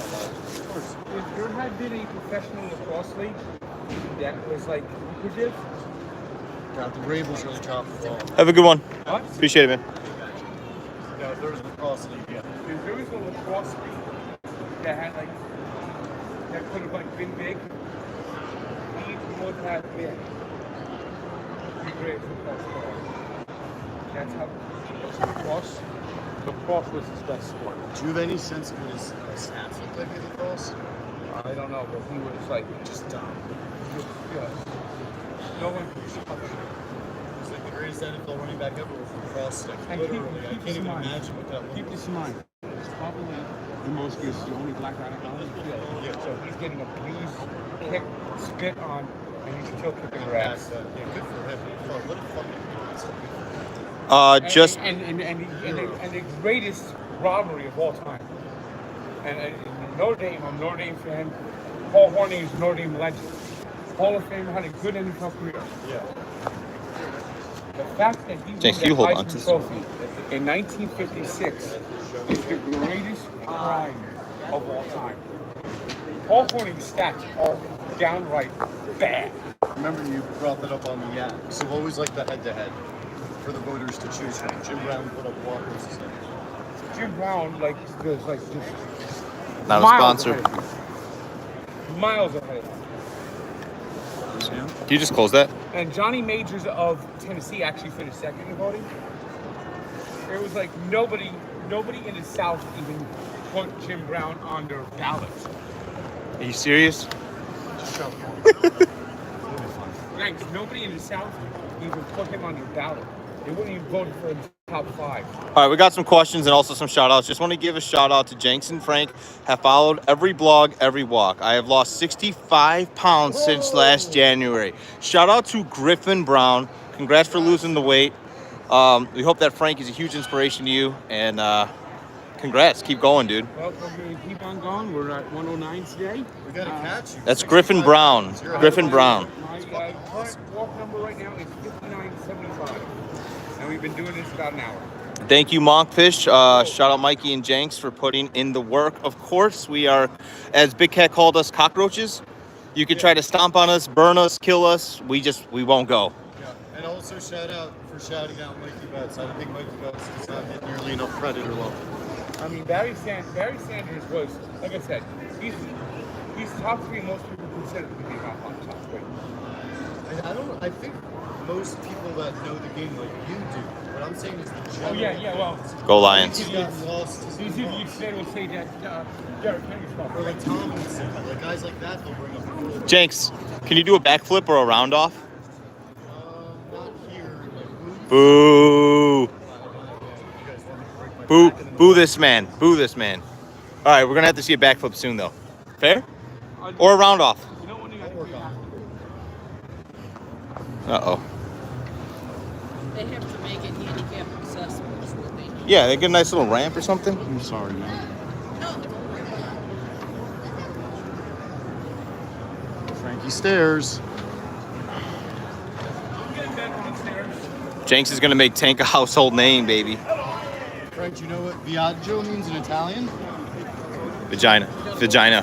there had been a professional lacrosse league that was like lucrative, God, the Ravens really dropped the ball. Have a good one. what? Appreciate it, man. Yeah, if there was a lacrosse league, yeah. If there was a lacrosse league that had like that could have like been big, he would have been the greatest lacrosse player. That's how lacrosse was his best sport. Do you have any sense of what his stats look like in lacrosse? I don't know, but he was like Just dumb. yeah. No one could stop him. He's like the greatest NFL running back ever with lacrosse stick. And Literally, keep I can't this in even mind. imagine what that Keep was. this in mind. It's probably the most is the only black guy on the field. Yeah. So he's getting abused, kicked, spit on, and he's still kicking their ass. Yeah, good for him. Fuck, what a fucking Just And the greatest robbery of all time. And Notre Dame, I'm a Notre Dame fan. Paul Hornung is a Notre Dame legend. Hall of Fame, had a good NFL career. yeah. The fact that he Jenks, won you the hold on Heisman to Trophy in 1956 is the greatest crime of all time. Paul Hornung's stats are downright bad. Remember you brought that up on the app. So what was like the head-to-head for the voters to choose from? Jim Brown put up what versus him? Jim Brown, like, was like just not a miles sponsor. ahead of him. Miles ahead of him. Can you just close that? And Johnny Majors of Tennessee actually finished second in voting. It was like nobody in the South even put Jim Brown on their ballot. Are you serious? Just shout Thanks. Nobody in the South even put him on their ballot. They wouldn't even vote for him top 5. All right, we got some questions and also some shout outs. Just want to give a shout out to Jenks and Frank. Have followed every blog, every walk. I have lost 65 pounds since last January. Shout out to Griffin Brown. Congrats for losing the weight. We hope that Frank is a huge inspiration to you. And congrats. Keep going, dude. Well, we're going to keep on going. We're at 109 today. We gotta catch you. That's Griffin Brown. Griffin Brown. My current walk number right now is 59.75. And we've been doing this about an hour. Thank you, Monkfish. Shout out Mikey and Jenks for putting in the work. Of course, we are, as Big Cat called us, cockroaches. You can try to stomp on us, burn us, kill us. We won't go. Yeah. And also shout out for shouting out Mikey Betts. I think Mikey Betts does not get nearly enough credit or love. I mean, Barry Sanders was, like I said, he's top 3. Most people consider him to be on top 3. I think most people that know the game like you do. What I'm saying is the general. Oh, yeah, well. Go Lions. He's gotten lost. These idiots today will say that Derrick Henry's Or not like Tomlinson, like guys like that, they'll bring up before. Jenks, can you do a backflip or a round off? Not here. Like, Boo. you guys want me to break my Boo. back and then- Boo this man. Boo this man. All right, we're going to have to see a backflip soon, though. Fair? Or a round off? You know when you got to Work on it. Uh-oh. They have to make it handicap accessible is what they do. Yeah, they get a nice little ramp or something. I'm sorry, man. Frankie Stairs. I'm getting better on stairs. Jenks is going to make Tank a household name, baby. Frank, do you know what Viaggio means in Italian? Vagina. Vagina.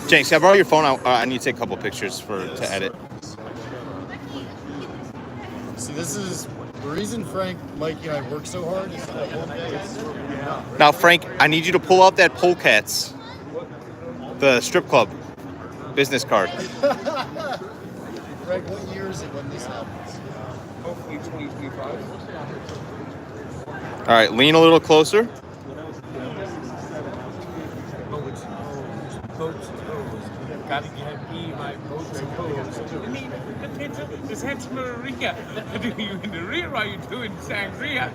James, can I borrow your phone? I need to take a couple pictures to edit. See, this is the reason Frank, Mikey, and I work so hard. Is that whole day. This is what we do now. Now, Frank, I need you to pull out that Polecats, the strip club business card. Frank, what year is it when this happens? Hopefully 2025. All right, lean a little closer. Gotta get me my boats and toes. I mean, the Santa Maria. Do you in the rear while you're doing sangria?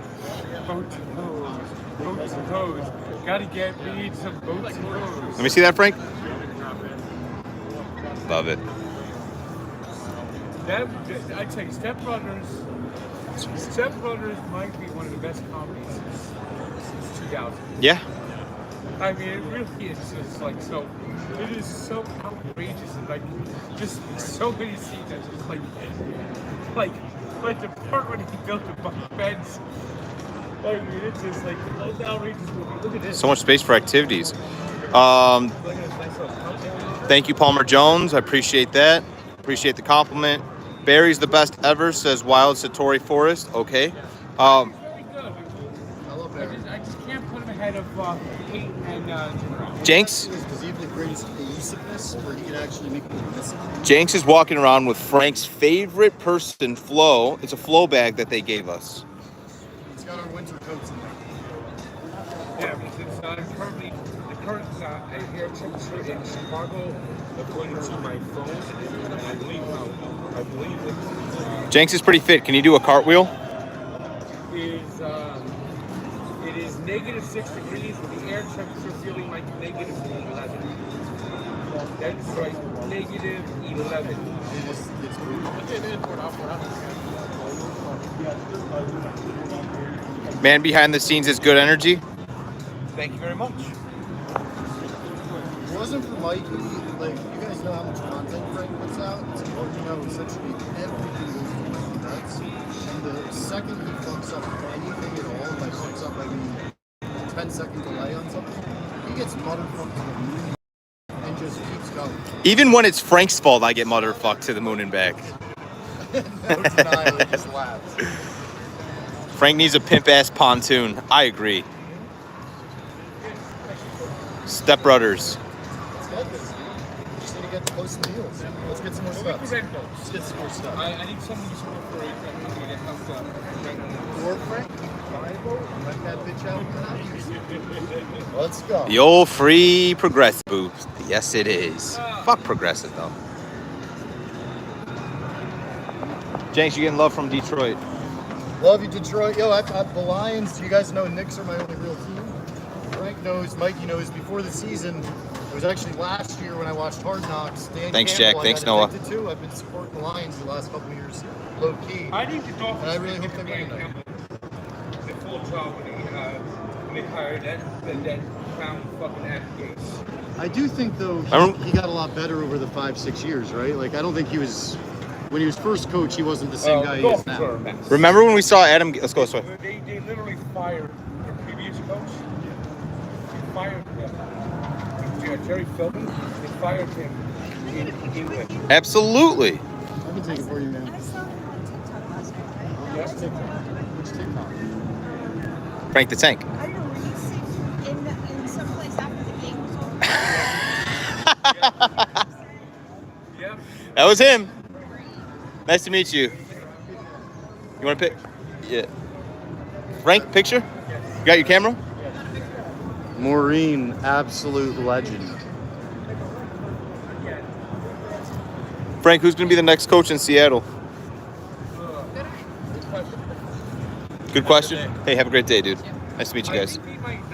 Boats and toes. Boats and toes. Gotta get me some boats and toes. Let me see that, Frank. Love it. I tell you, Step Brothers might be one of the best comedies since 2000. Yeah. I mean, it really is just like so. It is so outrageous and like just so many scenes that just like the part when he built the bunk beds. I mean, it's just like the most outrageous movie. Look at this. So much space for activities. Thank you, Palmer Jones. I appreciate that. Appreciate the compliment. Barry's the best ever, says Wild Satori Forest. Okay. Very good. I just can't put him ahead of Peyton and Jenks? Does he have the greatest cohesiveness where he can actually make people miss it? Jenks is walking around with Frank's favorite person, Flo. It's a Flo bag that they gave us. He's got our winter coats in there. Yeah, because it's currently the current air temperature in Chicago, according to my phone, and I believe it. Jenks is pretty fit. Can you do a cartwheel? It is -6 degrees with the air temperature feeling like -11. That's right, -11. Man behind the scenes is good energy. Thank you very much. If it wasn't for Mikey, like, you guys know how much content Frank puts out. It's hard to know essentially everything goes to Mikey nuts. And the second he fucks up anything at all, by fucks up, I mean 10-second delay on something, he gets motherfucked to the moon and just keeps going. Even when it's Frank's fault, I get motherfucked to the moon and back. No denial, he just laughs. Frank needs a pimp-ass pontoon. I agree. Step Brothers. Let's get this. Just need to get close to the heels. Let's get some more steps. Let's get some more steps. I need someone who's more for it that helps out. Or Frank, let that bitch out. Let's go. The old free progressive boost. Yes, it is. Fuck progressive, though. Jenks, you getting love from Detroit. Love you, Detroit. Yo, the Lions, you guys know Knicks are my only real team. Frank knows, Mikey knows, before the season, it was actually last year when I watched Hard Knocks. Dan Thanks, Campbell, Jack. Thanks, I Noah. got addicted to. I've been supporting the Lions the last couple of years, low key. I think the Dolphins And I really hope they win Dan tonight. Campbell did a full job when they hired that clown fucking Adam Gates. I do think, though, he got a lot better over the 5-6 years, right? Like, I don't think he was, when he was first coach, he wasn't the same guy he is Dolphins are a now. mess. Remember when we saw Adam... Let's go this way. They literally fired their previous coach. They fired him. Jerry Philbin. They fired him in England. Absolutely. I can take it for you, man. I saw him on TikTok last night, right? Yes, TikTok. Which TikTok? Frank the Tank. I don't know, were you sitting in some place after the game was over? Yeah. That was him. Nice to meet you. You want to pick? Yeah. Frank, picture? You got your camera? Maureen, absolute legend. Frank, who's going to be the next coach in Seattle? Good question. Hey, have a great day, dude. Nice to meet you guys. I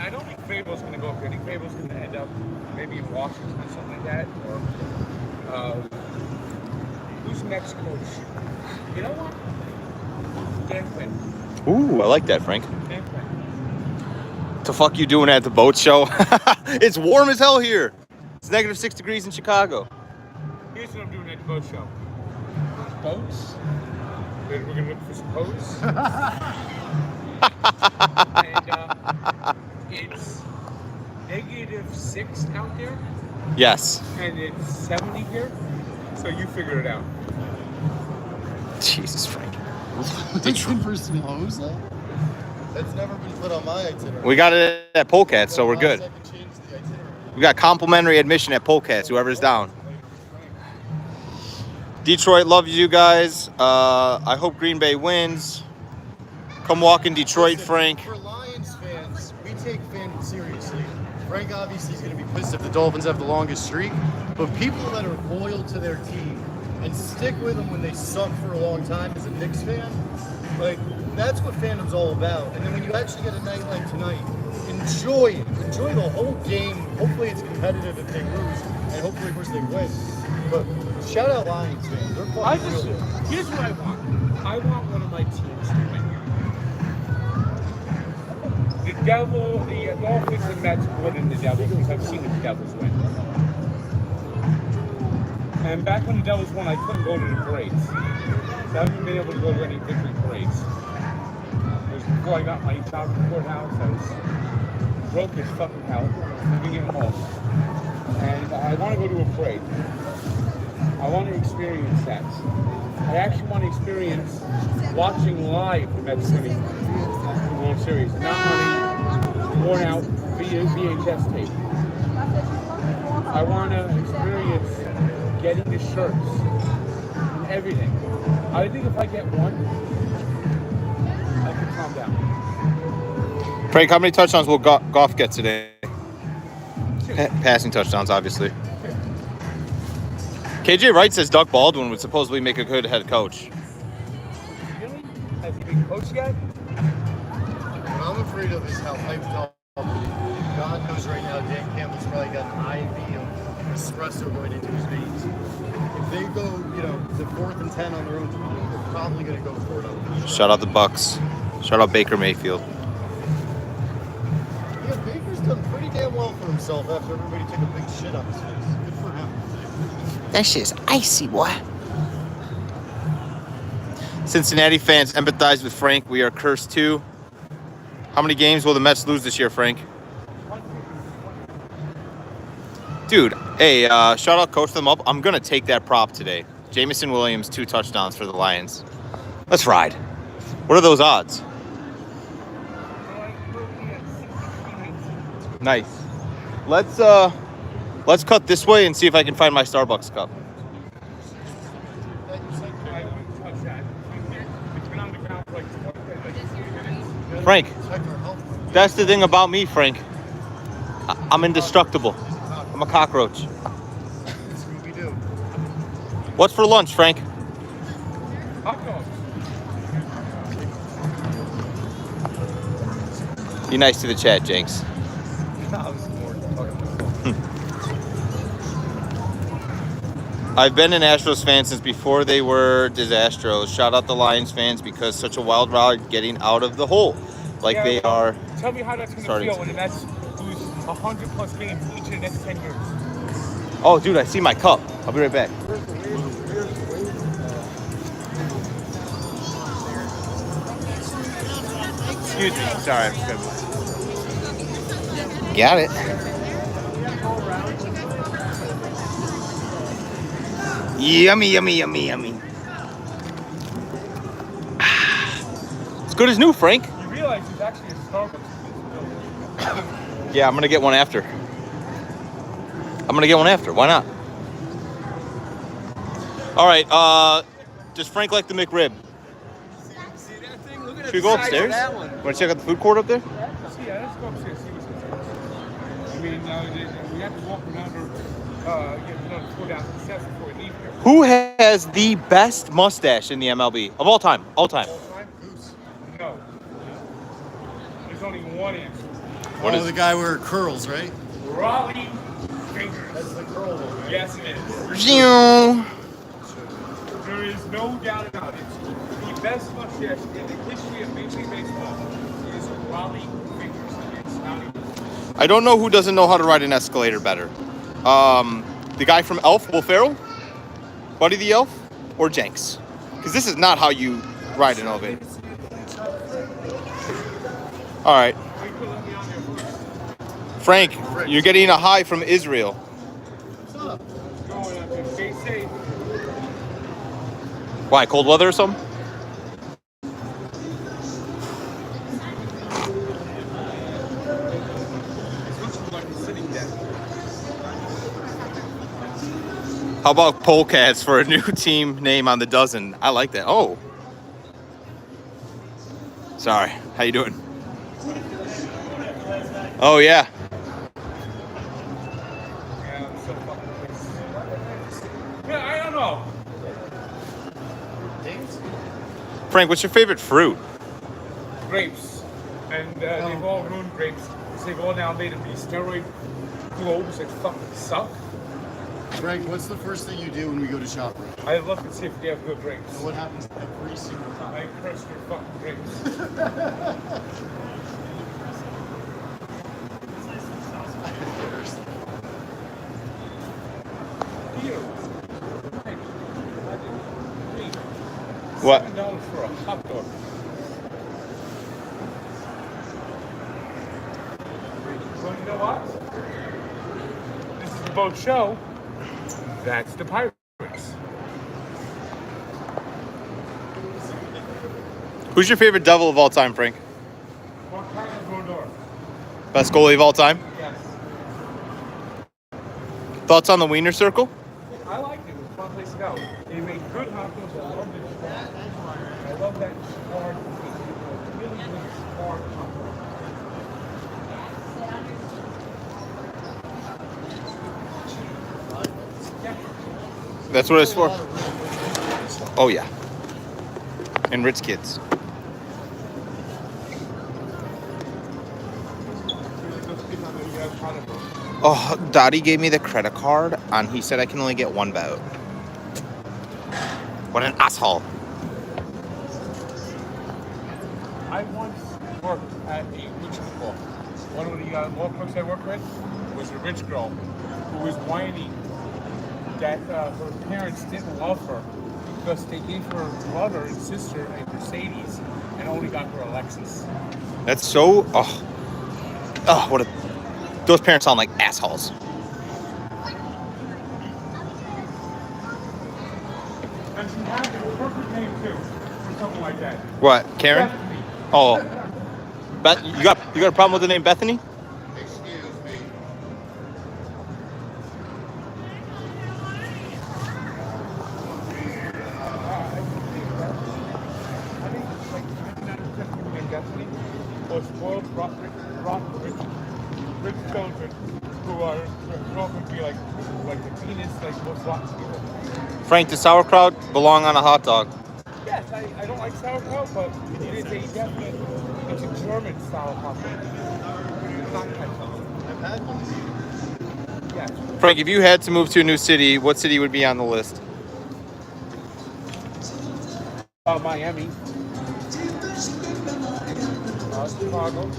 don't think Fable's going to go up there. I think Fable's going to end up maybe in Washington or something like that. Or who's the next coach? You know what? Dan Quinn. Ooh, I like that, Frank. Dan Quinn. The fuck you doing at the boat show? It's warm as hell here. It's -6 degrees in Chicago. Here's what I'm doing at the boat show. boats. Then we're gonna look for some boats. And it's -6 out there, Yes. and it's 70 here. So you figure it out. Jesus, Frank. Versus Jose? That's never been put on my itinerary. We got it at Polecats, so we're good. I can change the itinerary. We got complimentary admission at Polecats, whoever's down. Detroit loves you guys. I hope Green Bay wins. Come walk in Detroit, Listen, Frank. For Lions fans, we take fandom seriously. Frank obviously is going to be pissed if the Dolphins have the longest streak, but people that are loyal to their team and stick with them when they suck for a long time as a Knicks fan, like, that's what fandom's all about. And then when you actually get a night like tonight, enjoy it. Enjoy the whole game. Hopefully it's competitive if they lose, and hopefully, of course, they win. But shout out Lions fans. They're fucking real. Here's what I want. I want one of my teams to win. The Dolphins and Mets more than the Devils because I've seen the Devils win. And back when the Devils won, I couldn't go to the parades. So I haven't been able to go to any victory parades. It was before I got my job at the courthouse. I was broke as fucking hell. Living at home. And I want to go to a parade. I want to experience that. I actually want to experience watching live the Mets winning the World Series, not on a worn out VHS tape. I want to experience getting the shirts and everything. I think if I get one, I can calm down. Frank, how many touchdowns will Goff get today? Passing touchdowns, obviously. KJ Wright says Doug Baldwin would supposedly make a good head coach. Really? Has he been coached yet? What I'm afraid of is how hyped up. God knows right now, Dan Campbell's probably got an IV of espresso going into his veins. If they go, the 4th and 10 on their own team, they're probably going to go for it. Shout out the Bucks. Shout out Baker Mayfield. Yeah, Baker's done pretty damn well for himself after everybody took a big shit on his face. Good for him. That shit's icy, boy. Cincinnati fans empathize with Frank. We are cursed too. How many games will the Mets lose this year, Frank? Dude, hey, shout out Coach Them Up. I'm going to take that prop today. Jamison Williams, 2 touchdowns for the Lions. Let's ride. What are those odds? Nice. Let's cut this way and see if I can find my Starbucks cup. Frank, that's the thing about me, Frank. I'm indestructible. I'm a cockroach. Scooby-Doo. What's for lunch, Frank? Hot dogs. Be nice to the chat, Jenks. I've been an Astros fan since before they were disastros. Shout out the Lions fans because such a wild ride getting out of the hole. Like they are. Tell me how that's going to feel when the Mets lose 100+ games each of the next 10 years. Oh, dude, I see my cup. I'll be right back. Excuse me. Sorry. Got it. Yummy, yummy, yummy, yummy. It's good as new, Frank. You realize there's actually a Starbucks. Yeah, I'm gonna get one after. Why not? All right. Does Frank like the McRib? See that thing? Look at Should we go upstairs? Want to check out the food court up there? Yeah, let's go upstairs. See what's upstairs. I mean, we have to walk around or go down the steps before we leave here. Who has the best mustache in the MLB of all time? All time. No. There's only one answer. What is the guy where it curls, right? Raleigh Fingers. That's the curl one, right? Yes, it is. There is no doubt about it. The best mustache in the history of Major League Baseball is Raleigh Fingers. It's not even. I don't know who doesn't know how to ride an escalator better. The guy from Elf, Will Ferrell, Buddy the Elf. or Jenks? Because this is not how you ride an elevator. All right. Frank, you're getting a hi from Israel. Why, cold weather or something? How about Polecats for a new team name on the dozen? I like that. Oh. Sorry. How you doing? Oh, yeah. Yeah, I don't know. Frank, what's your favorite fruit? Grapes. And they've all ruined grapes. They've all now made them these steroid globes that fucking suck. Greg, what's the first thing you do when we go to shopping? I look and see if they have good grapes. What happens every single time? I curse your fucking grapes. What? $7 for a hot dog. Well, you know what? This is the boat show. That's the Pirates. Who's your favorite Devil of all time, Frank? Juan Carlos Rodor. Best goalie of all time? Yes. Thoughts on the Wiener Circle? I liked it. It was a fun place to go. They made good hot dogs. I love this spot. I love that hard meat. Really good hard hot dog. That's what it's for. Oh, yeah. And Ritz Kids. Oh, Dottie gave me the credit card, and he said I can only get one vote. What an asshole. I once worked at a rich people. One of the law clerks I worked with was a rich girl who was whining that her parents didn't love her because they gave her brother and sister a Mercedes and only got her a Lexus. That's so... Oh, what a... Those parents sound like assholes. And she had a perfect name too for something like that. What, Karen? Bethany. Oh. You got a problem with the name Bethany? I think like 99% named Bethany or spoiled, rich children who are grow up and be like the meanest, like most rotten people. Frank, does sauerkraut belong on a hot dog? Yes, I don't like sauerkraut, but it is a definite, it's a German style hot dog. It's not ketchup. I've had one. Yes. Frank, if you had to move to a new city, what city would be on the list? Miami. Chicago.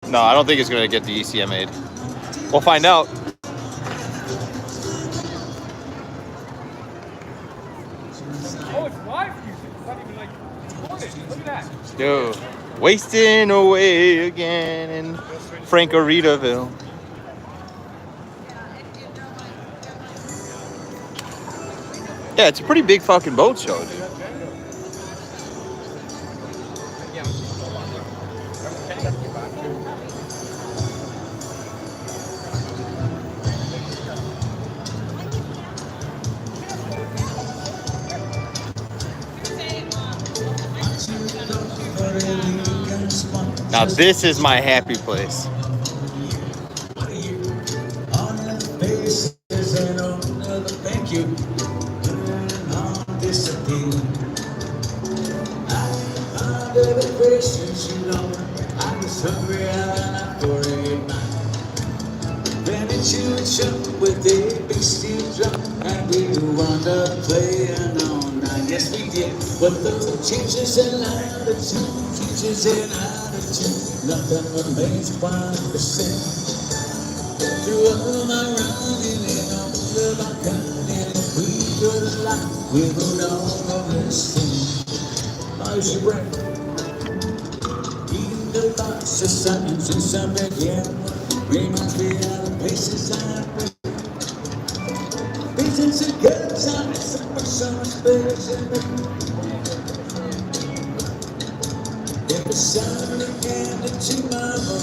No, I don't think it's going to get the ECMA'd. We'll find out. Oh, it's live music. It's not even like recorded. Look at that. Yo, wasting away again in Frank-O-Ritaville. Yeah, it's a pretty big fucking boat show, dude. Now this is my happy place. With a big steel drum, and we wound up playing on. Yes, we did. But the changes in attitude, changes in attitude, nothing remains quite the same. Through all my rounding and all of my without all of this thing. How's your brain? Eating the thoughts of something since I began. Reminds me of the places I've been. Visions of good times, so much better. If the sun began to tomorrow,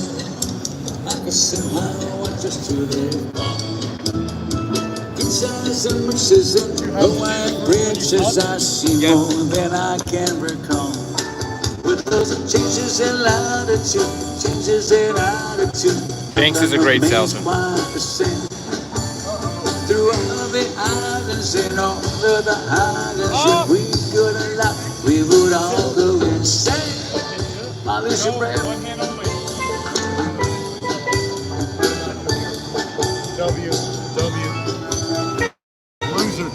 I could somehow adjust to the Inside and mixes up the white bridges I see more than I can recall. With those changes in latitude, changes in attitude. Banks is a great salesman. Through all the islands and all of the islands, if we could allow, we would all go insane. Molly's your breath. W. Loser.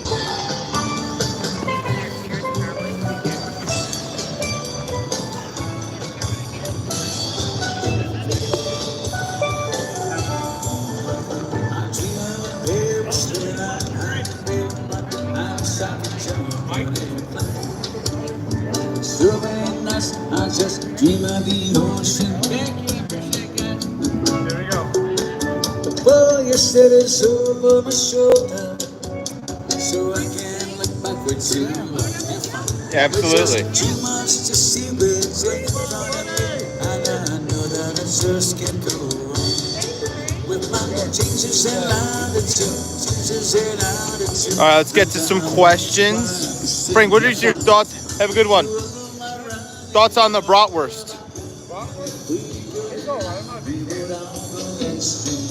So very nice, I just dream of the ocean. There we go. Oh, you said it's over my shoulder, so I can look backwards too. Absolutely. Too much to see what's in front of me, and I know that I just can't go wrong. With my changes in latitude, changes in attitude. All right, let's get to some questions. Frank, what is your thoughts? Have a good one. Thoughts on the bratwurst?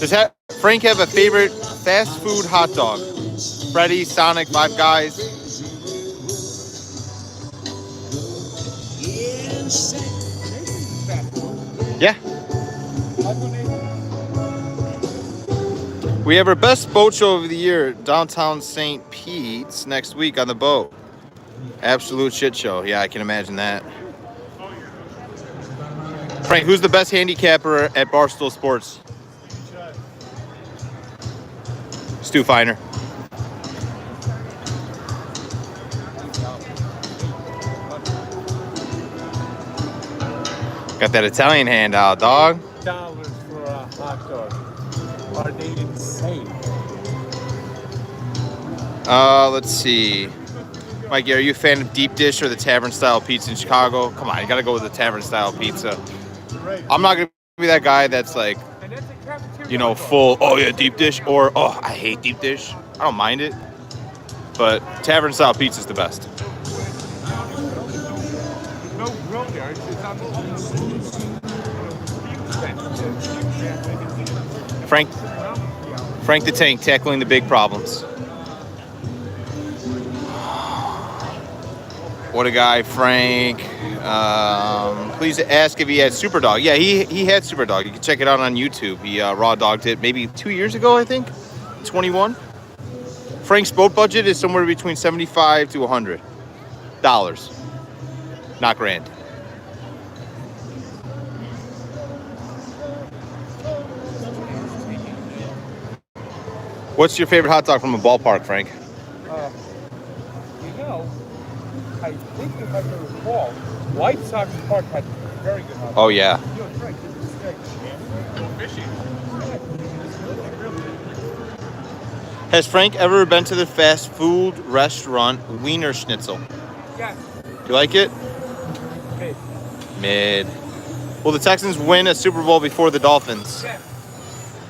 Does Frank have a favorite fast food hot dog? Freddy's, Sonic, Five Guys? Yeah. We have our best boat show of the year, downtown St. Pete's, next week on the boat. Absolute shit show. Yeah, I can imagine that. Frank, who's the best handicapper at Barstool Sports? Stu Feiner. Got that Italian hand out, dog. $1 for a hot dog. Are they insane? Let's see. Mikey, are you a fan of deep dish or the tavern style pizza in Chicago? Come on, you gotta go with the tavern style pizza. I'm not gonna be that guy that's like, you know, full, oh yeah, deep dish, or oh, I hate deep dish. I don't mind it, but tavern style pizza is the best. No grill there. It's on the Frank the Tank, tackling the big problems. What a guy, Frank. Please ask if he had Superdog. Yeah, he had Superdog. You can check it out on YouTube. He raw dogged it maybe 2 years ago, I think. 21. Frank's boat budget is somewhere between $75 to $100. Not grand. What's your favorite hot dog from a ballpark, Frank? You know, I think if I can recall, White Sox Park had very good hot dogs. Oh, yeah. Yo, Frank, this is great. Go fishing. Has Frank ever been to the fast food restaurant Wiener Schnitzel? Yeah. You like it? Okay. Mid. Will the Texans win a Super Bowl before the Dolphins? Yeah.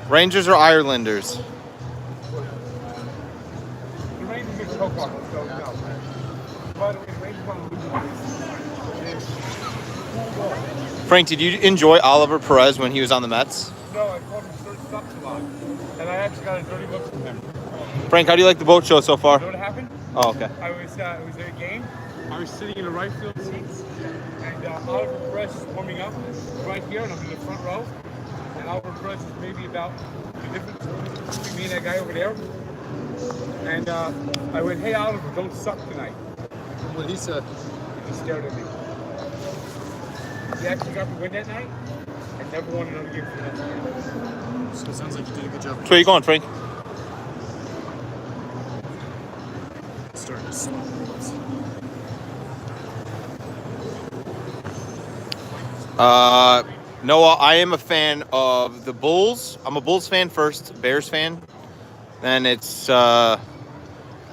Rangers or Islanders? The Rangers get choke on it, so no. By the way, the Rangers want to lose twice. Frank, did you enjoy Oliver Perez when he was on the Mets? No, I called him Sir Stups a lot. And I actually got a dirty look from him. Frank, how do you like the boat show so far? You know what happened? Oh, okay. It was at a game. I was sitting in the right field seats, and Oliver Perez is warming up right here, and I'm in the front row. And Oliver Perez is maybe about the difference between me and that guy over there. And I went, "Hey Oliver, don't suck tonight." What he said. He stared at me. He actually got the win that night, and never won another game for the next game. So it sounds like you did a good job. So where you going, Frank? starting to smell bullets. Noah, I am a fan of the Bulls. I'm a Bulls fan first, Bears fan. Then it's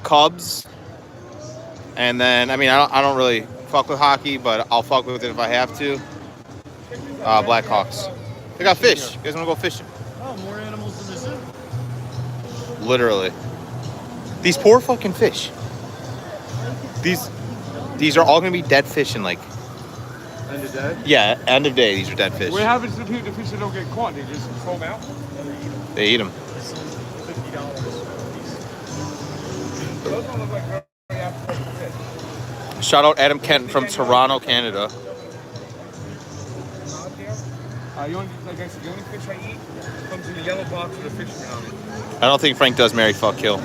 Cubs. And then, I mean, I don't really fuck with hockey, but I'll fuck with it if I have to. Blackhawks. They got fish. You guys want to go fishing? Oh, more animals in the zoo. Literally. These poor fucking fish. These are all going to be dead fish in like... End of day. Yeah, end of day, these are dead fish. What happens to the fish that don't get caught? They just throw them out? They eat them. Those don't look like very appetizing fish. Shout out Adam Kent from Toronto, Canada. Like I said, the only fish I eat comes in the yellow box with a fisherman on it. I don't think Frank does marry, fuck, kill.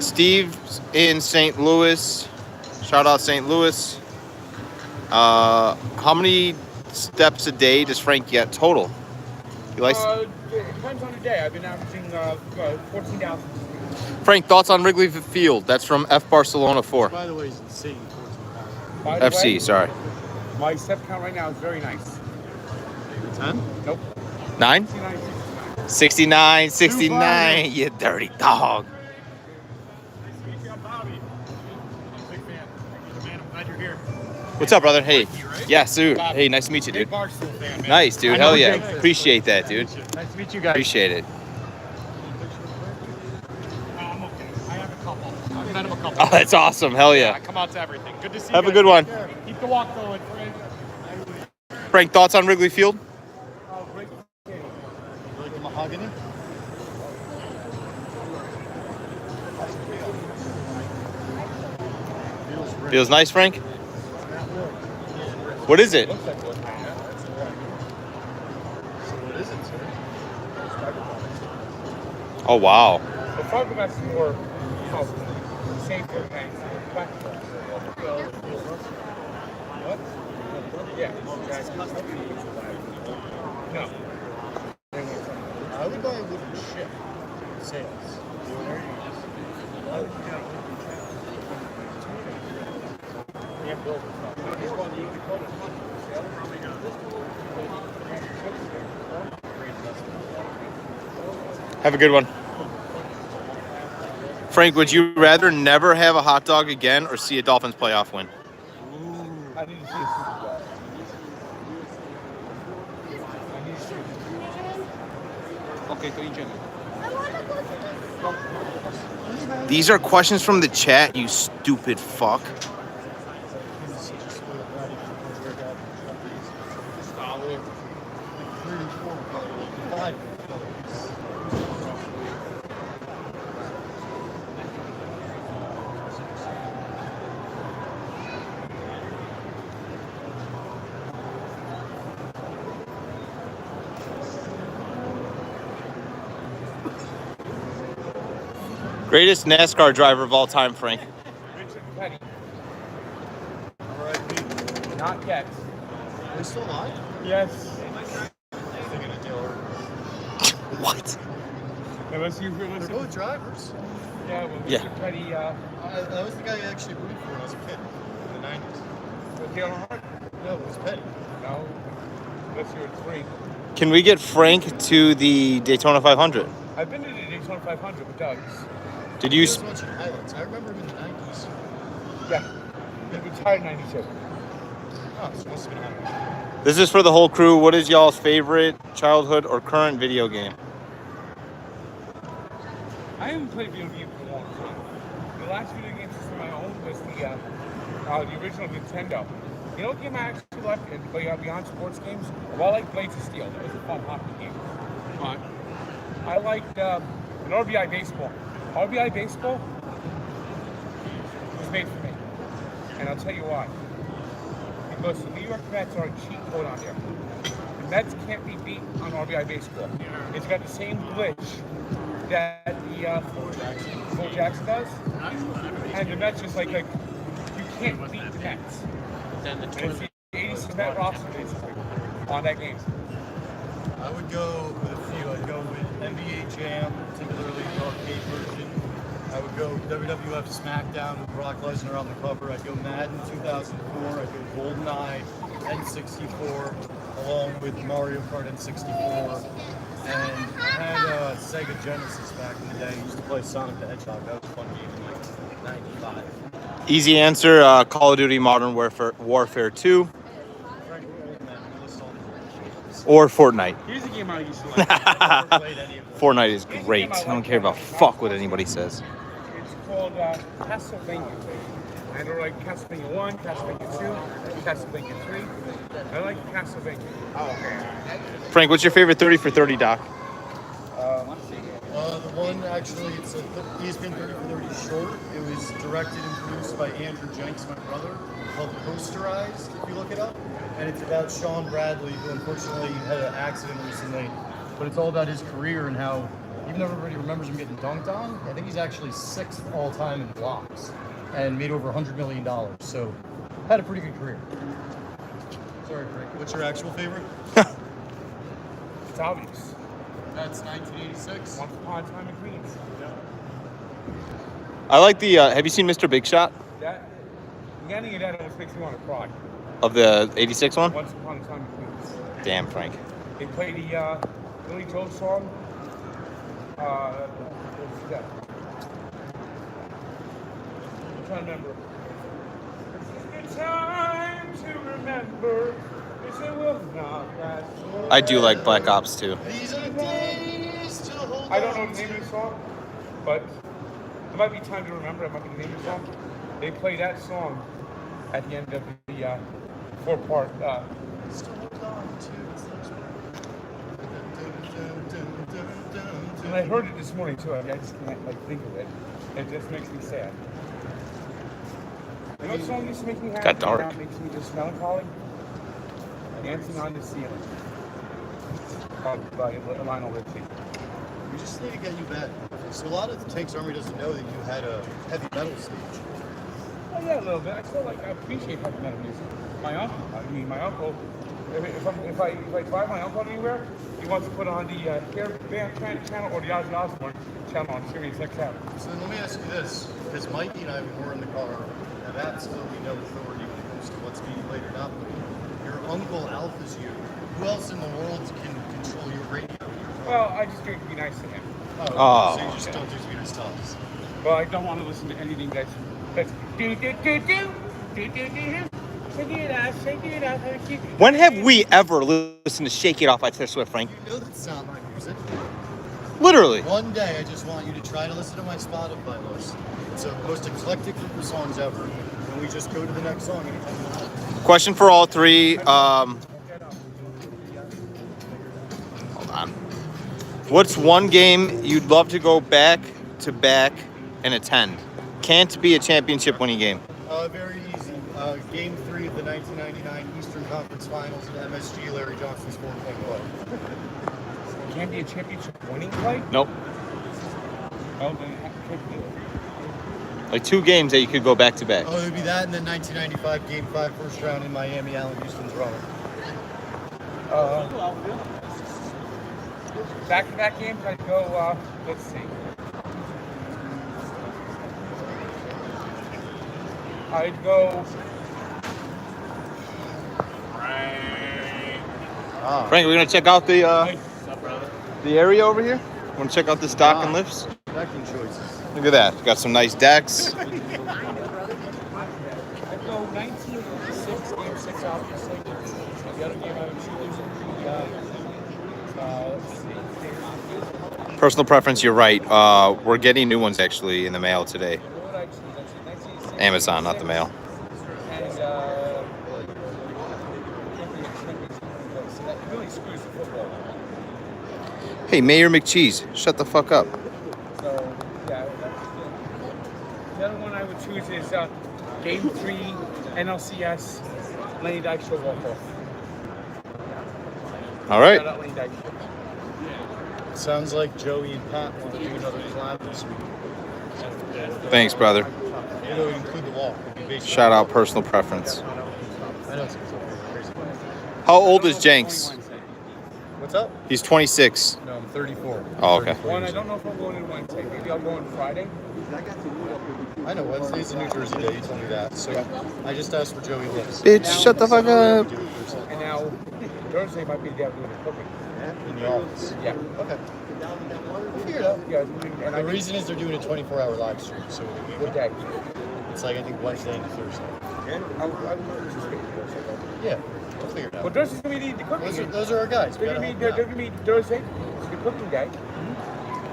Steve in St. Louis. Shout out St. Louis. How many steps a day does Frank get total? He likes. It depends on the day. I've been averaging 14,000. Frank, thoughts on Wrigley Field? That's from F Barcelona 4. By the way, he's insane. By the FC, way, sorry. my step count right now is very nice. 10? Nope. 9? 69. 69, you dirty dog. What's up, brother? Hey. Yeah, dude. Hey, nice to meet you, dude. Nice, dude. Hell yeah. Appreciate that, dude. Nice to meet you guys. Appreciate it. I'm okay. I have a couple. I've met him a couple. Oh, that's awesome. Hell I yeah. come out to everything. Good to see you. Have a guys. good one. Take care. Keep the walk going, friend. Frank, thoughts on Wrigley Field? You like the mahogany? Feels nice, Frank? What is it? So what is it, sir? Oh, wow. The fiberglass is more safer and what? Yeah. No. I would buy a wooden ship. Sales. Can't build it. Have a good one. Frank, would you rather never have a hot dog again or see a Dolphins playoff win? I need to see a Super Bowl. Okay, to idziemy. These are questions from the chat, you stupid fuck. Greatest NASCAR driver of all time, Frank. Richard Petty. Not yet. Are they still alive? Yes. Thinking of Dale Earnhardt. What? Unless you They're listen. both drivers. Yeah, well, Yeah. Richard Petty, That was the guy I actually rooted for when I was a kid in the 90s. with Dale Earnhardt? No, it was Petty. No. Unless you're 3. Can we get Frank to the Daytona 500? I've been to the Daytona 500 with Doug's. Did He you? was watching highlights. I remember him in the 90s. Yeah. He retired in 92. Oh, so it must have been highlights. This is for the whole crew. What is y'all's favorite childhood or current video game? I haven't played video games in a long time. The last video game system I owned was the original Nintendo. You know what game I actually liked beyond sports games? Well, I like Blades of Steel. That was a fun hockey game. But I liked an RBI Baseball. RBI Baseball was made for me. And I'll tell you why. Because the New York Mets are a cheat code on there. The Mets can't be beat on RBI Baseball. It's got the same glitch that the Phil Jackson does. And the Mets just like you can't beat the Mets. Then the And it's the 86 Met roster basically on that game. I would go with a few. I'd go with NBA Jam, particularly the arcade version. I would go WWF SmackDown with Brock Lesnar on the cover. I'd go Madden 2004. I'd go GoldenEye N64 along with Mario Kart N64. And I had a Sega Genesis back in the day. I used to play Sonic the Hedgehog. That was a fun game in like 95. Easy answer. Call of Duty Modern Warfare 2 or Fortnite. Here's a game I used to like. Fortnite is great. I don't care about fuck what anybody says. It's called Castlevania. And I like Castlevania 1, Castlevania 2, Castlevania 3. I like Castlevania. Frank, what's your favorite 30 for 30, Doc? The one actually, it's a ESPN 30 for 30 short. It was directed and produced by Andrew Jenks, my brother, called Posterized, if you look it up. And it's about Sean Bradley, who unfortunately had an accident recently. But it's all about his career and how, even though everybody remembers him getting dunked on, I think he's actually 6th all time in blocks and made over $100 million. So, had a pretty good career. Sorry, Frank. What's your actual favorite? It's obvious. That's 1986. Once Upon a Time in Queens. I like the. Have you seen Mr. Big Shot That, the ending of that almost makes me want to cry. of the '86 one? Once Upon a Time in Queens. Damn, Frank. They play the Billy Joel song. What's that? I'm trying to remember. It's a good time to remember. It's a will not last. I do like Black Ops too. These are the days to hold I don't know on the name to. of the song, but it might be time to remember. It might be the name of the song. They play that song at the end of the 4-part. Still hold on to. And I heard it this morning too. I just can't think of it. It just makes me sad. You know what song used to make me happy? Got dark. Now it makes me just melancholy. Dancing on the Ceiling. By Lionel Richie. We just need to get you back. So a lot of the Tanks Army doesn't know that you had a heavy metal stage. Oh yeah, a little bit. I still I appreciate heavy metal music. My uncle. If I drive my uncle anywhere, he wants to put on the Hair Band channel or the Ozzy Osbourne channel on Sirius XM. So then let me ask you this, because Mikey and I, when we're in the car, have absolutely no authority when it comes to what's being played or not played. Your uncle Alpha's you. Who else in the world can control your radio? Well, I just do it to be nice to him. Oh. So you just don't do Twitter stuff. Well, I don't want to listen to anything that's do. Shake it out. When have we ever listened to "Shake It Off" by Taylor Swift, Frank? You know that's not my music. Literally. One day, I just want you to try to listen to my Spotify list. It's the most eclectic group of songs ever. And we just go to the next song anytime you want. Question for all three. Hold on. What's one game you'd love to go back to back and attend? Can't be a championship winning game. Very easy. Game 3 of the 1999 Eastern Conference Finals at MSG, Larry Johnson's 4-point play. Can't be a championship winning play? Nope. Oh, then I can't do it. Like 2 games that you could go back to back. Oh, it would be that and then 1995 Game 5 first round in Miami, Allen Houston's runner. Back-to-back games, I'd go, let's see. I'd go... Frank, we're gonna check out the area over here. Want to check out this dock and lifts? Decking choices. Look at that. Got some nice decks. I'd go 1986, Game 6, obviously. The other game I would choose would be, let's see. Personal preference, you're right. We're getting new ones actually in the mail today. What would I choose? I choose 1986. Amazon, not the mail. And, so that really screws the football. Hey, Mayor McCheese, shut the fuck up. So, yeah, that's good. The other one I would choose is Game 3, NLCS, Lenny Dykstra walk-off. All right. Shout out Lenny Dykstra. Sounds like Joey and Pat want to do another collab this week. Thanks, brother. You know, include the walk. It'd be based Shout out personal preference. I know it's crazy. How old is Jenks? What's up? He's 26. No, I'm 34. Oh, okay. One, I don't know if I'm going on Wednesday. Maybe I'll go on Friday. I know Wednesday's a New Jersey day. You told me that. So I just asked where Joey lives. Bitch, shut the fuck up. And now Thursday might be the day I'm doing the cooking. In the office. Yeah. Okay. We'll figure it out. Yeah. And The reason is they're doing a 24-hour live stream. So what day? it's like I think Wednesday and Thursday. Yeah. Yeah. We'll figure it out. Well, Thursday's gonna be the cooking. Those are our guys. We They're gotta gonna help them be out. Thursday, the cooking day.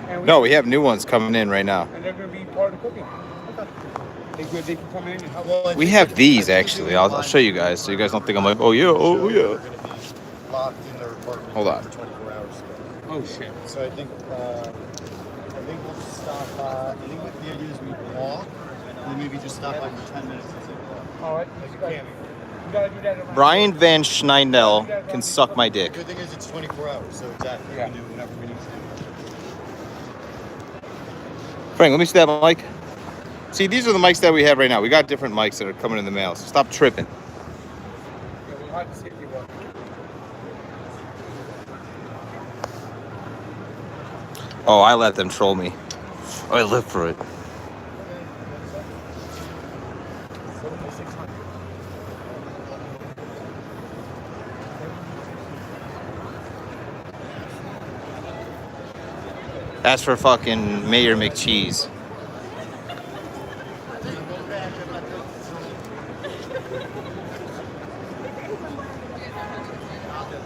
And No, we have new ones coming in right now. And they're gonna be part of the cooking. They can come in and help. Well, I We think have they're- these I think actually. they're I'll doing show you live guys so you guys don't think I'm like, oh yeah, oh yeah. They're gonna be locked in their apartment Hold on. for 24 hours. Oh shit. So I think we'll just stop by. I think what the idea is we walk and then maybe just stop by for 10 minutes. And say, All right. like a You cameo. gotta do that around. Brian Van Schneider can suck my dick. The good thing is it's 24 hours, so exactly Yeah. we can do whenever we need to do. Frank, let me see that mic. See, these are the mics that we have right now. We got different mics that are coming in the mail, so stop tripping. Yeah, we'll have to see if you want. Oh, I let them troll me. I live for it. That's for fucking Mayor McCheese.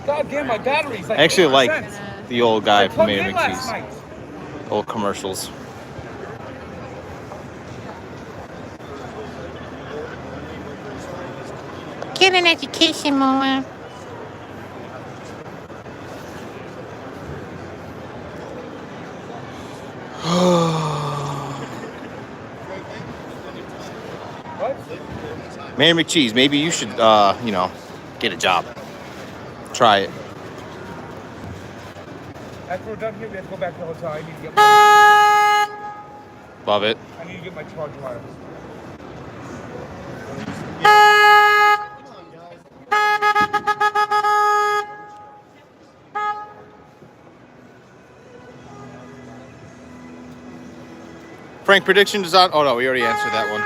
God damn, my battery's like. I actually like 50%. the old guy I from plugged Mayor in last McCheese. night. Old commercials. Get an education, Mama. What? Mayor McCheese, maybe you should, get a job. Try it. After we're done here, we have to go back to the hotel. I need to get my, Love it. I need to get my charger wire. Frank, prediction is on. Oh no, we already answered that one.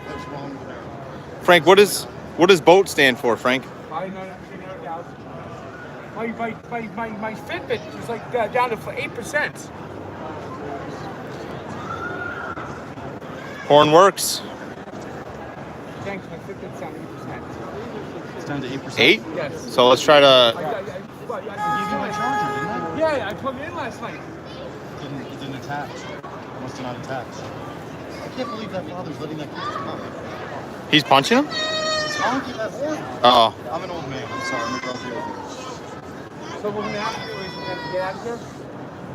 What's wrong with that? Frank, what does BOAT stand for, Frank? My Fitbit is like down to 8%. Horn works. Thanks, my Fitbit's down to 8%. It's down to 8%. 8? Yes. So let's try to. I I gave you my charger, didn't I? Yeah, I plugged it in last night. It didn't attach. It must have not attached. I can't believe that father's letting that kid come out. He's punching him? He's honking that horn. Oh. I'm an old man. I'm sorry. I'm a grumpy old man. So what we're gonna have to do is we're gonna have to get out of here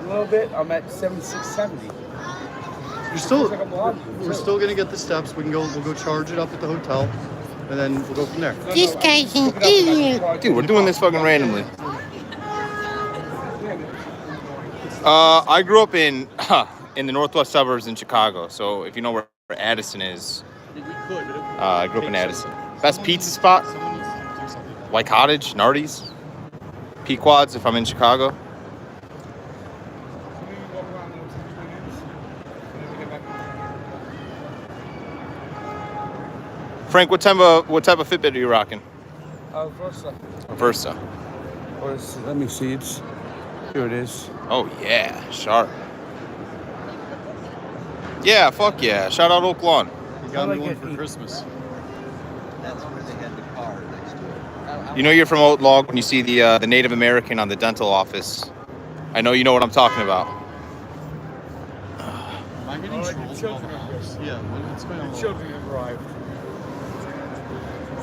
a little bit. I'm at 7670. You're still. Looks like I'm logged. We're still gonna get the steps. We'll go charge it up at the hotel, and then we'll go from there. This guy's an idiot. Dude, we're doing this fucking randomly. I grew up in the northwest suburbs in Chicago. So if you know where Addison is, I grew up in Addison. Best pizza spot? Someone needs to do something. White Cottage, Nardi's, Pequod's if I'm in Chicago. Frank, what type of Fitbit are you rocking? Versa. Versa. Let me see. Here it is. Oh yeah, sharp. Yeah, fuck yeah. Shout out Oak Lawn. You got me one for Christmas. You know you're from Oak Log when you see the Native American on the dental office. I know you know what I'm talking about. Am I getting All right, trolled? the children are here. Yeah. What's going on? The children have arrived.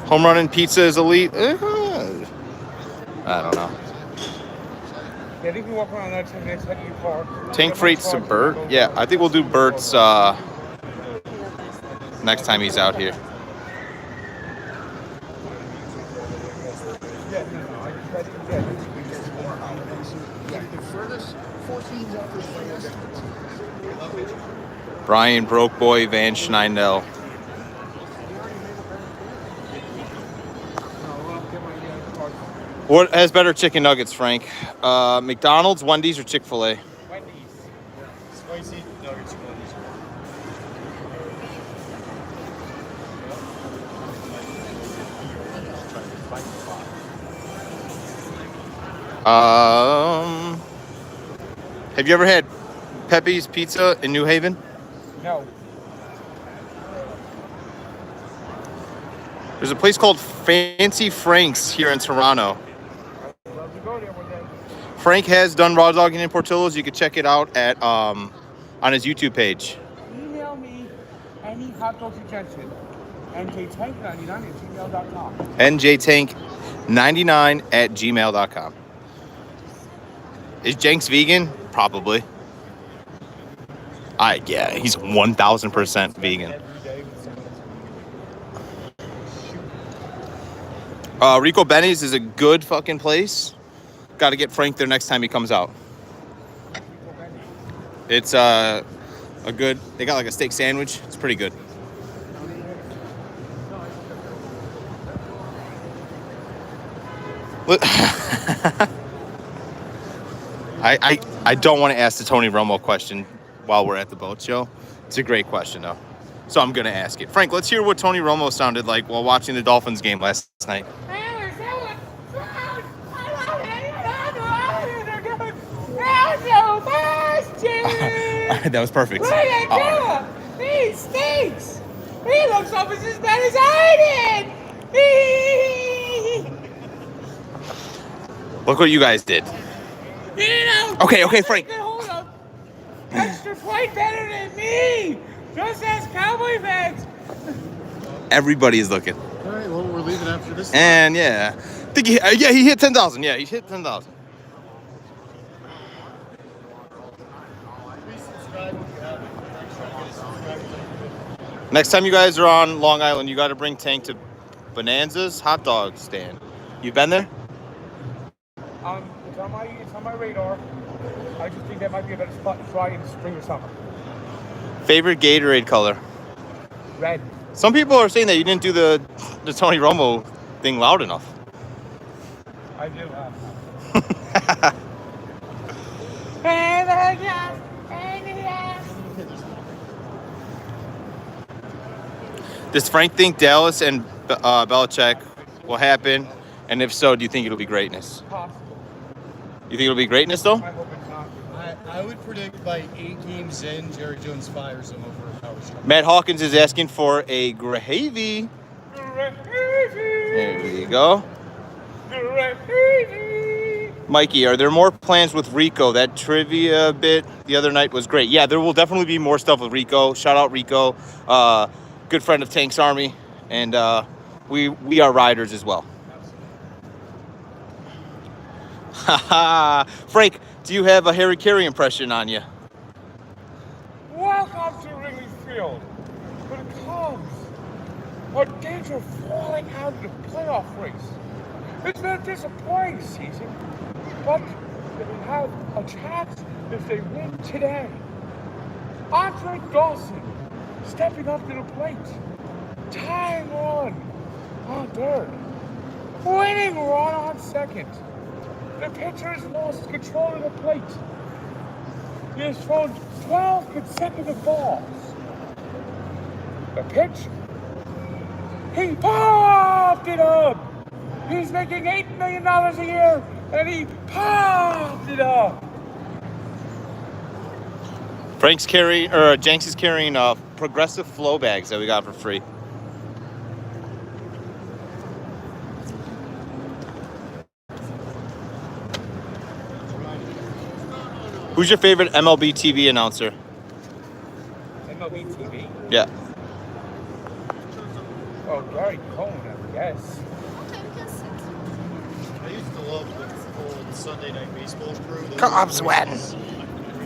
Home Run and Pizza is elite. I don't know. Yeah, I think we walk around that 10 minutes, head to your car. Tank Freight's to Bert. Yeah, I think we'll do Bert's next time he's out here. Brian Broke Boy Van Schneider. What has better chicken nuggets, Frank? McDonald's, Wendy's, or Chick-fil-A? Wendy's. Spicy Nuggets wins. Have you ever had Pepe's Pizza in New Haven? No. There's a place called Fancy Frank's here in Toronto. Love to go there one day. Frank has done raw dogging in Portillo's. You can check it out at on his YouTube page. Email me any hot dog suggestion. njtank99@gmail.com. njtank99@gmail.com. Is Jenks vegan? Probably. Yeah, he's 1000% vegan. Rico Benny's is a good fucking place. Got to get Frank there next time he comes out. It's a good. They got like a steak sandwich. It's pretty good. I don't want to ask the Tony Romo question while we're at the boat show. It's a great question though, so I'm gonna ask it. Frank, let's hear what Tony Romo sounded like while watching the Dolphins game last night. That was perfect. He stinks. He looks almost as bad as I did. Look what you guys did. Okay, Frank. Hold up. Extra point better than me. Just as Cowboy fans. Everybody is looking. All right, well, we're leaving after this. And yeah, I think he hit 10,000. Yeah, he hit 10,000. Next time you guys are on Long Island, you got to bring Tank to Bonanza's hot dog stand. You been there? It's on my radar. I just think that might be a better spot to try in the spring or summer. Favorite Gatorade color? Red. Some people are saying that you didn't do the Tony Romo thing loud enough. I do. Does Frank think Dallas and Belichick will happen? And if so, do you think it'll be greatness? Possible. You think it'll be greatness though? I hope it's not. I would predict by 8 games in, Jerry Jones fires him over Howard Stern. Matt Hawkins is asking for a gravy. There you go. Mikey, are there more plans with Rico? That trivia bit the other night was great. Yeah, there will definitely be more stuff with Rico. Shout out Rico, good friend of Tank's Army, and we are riders as well. Haha, Frank, do you have a Harry Carey impression on you? Welcome to Wrigley Field. But the Cubs are in danger of falling out of the playoff race. It's been a disappointing season, but they have a chance if they win today. Andre Dawson stepping up to the plate, tying run on third, winning run on second. The pitcher has lost control of the plate. He has thrown 12 consecutive balls. The pitch, he popped it up. He's making $8 million a year, and he popped it up. Jenks is carrying progressive flow bags that we got for free. Who's your favorite MLB TV announcer? MLB TV? Yeah. Oh, Gary Cohen, I guess. I used to love the old Sunday Night Baseball crew. I'm sweating.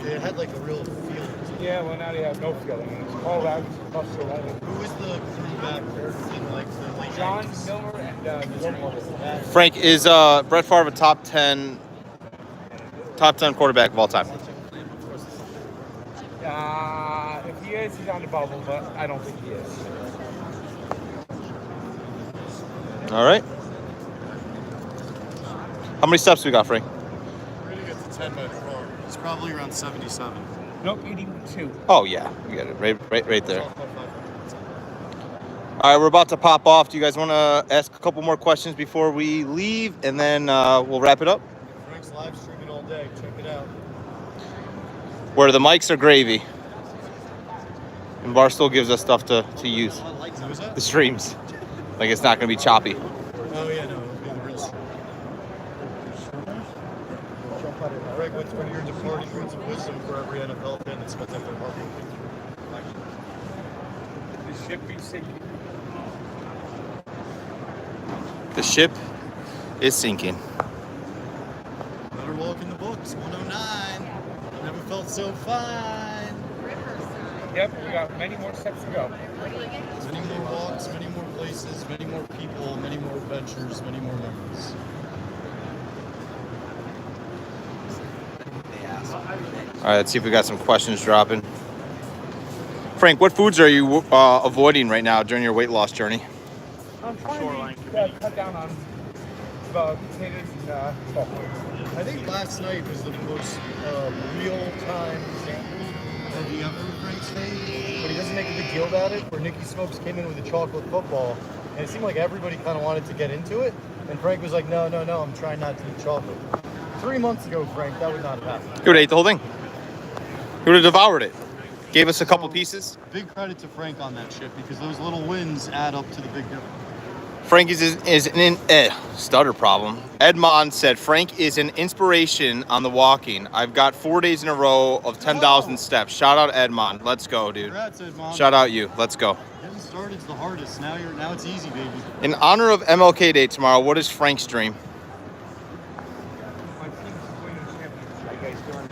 They had like a real feeling. Yeah, well, now they have no feeling. It's called out Buster Olin. Who was the crew back there in like the late John 90s? Miller and Jordan Lovell. Frank, is Brett Favre a top 10 quarterback of all time? If he is, he's on the bubble, but I don't think he is. All right. How many steps we got, Frank? We're gonna get to 10 by the car. It's probably around 77. Nope, 82. Oh yeah, we got it right there. All right, we're about to pop off. Do you guys want to ask a couple more questions before we leave, and then we'll wrap it up? Frank's live streaming all day. Check it out. Where the mics are gravy, and Barstool gives us stuff to use. Who's that? The streams, like it's not gonna be choppy. Oh yeah, no, it'll be the real stream. Greg, what's one of your departing words of wisdom for every NFL fan that spends their heart? The ship is sinking. The ship is sinking. Better walk in the books. 109. Never felt so fine. Yep, we got many more steps to go. Many more walks, many more places, many more people, many more adventures, many more memories. All right, let's see if we got some questions dropping. Frank, what foods are you avoiding right now during your weight loss journey? I'm trying to cut down on potatoes and chocolate. I think last night was the most real-time example of the ever Frank's thing, but he doesn't make a big deal about it. Where Nicky Smokes came in with the chocolate football, and it seemed like everybody kind of wanted to get into it, and Frank was like, no, I'm trying not to eat chocolate. 3 months ago, Frank, that would not have happened. He would have ate the whole thing. He would have devoured it. Gave us a couple pieces. Big credit to Frank on that shit, because those little wins add up to the big difference. Frank is an stutter problem. Edmond said Frank is an inspiration on the walking. I've got 4 days in a row of 10,000 steps. Shout out Edmond. Let's go, dude. Congrats, Edmond. Shout out you. Let's go. Getting started's the hardest. Now it's easy, baby. In honor of MLK Day tomorrow, what is Frank's dream? My team's winning the championship. You guys doing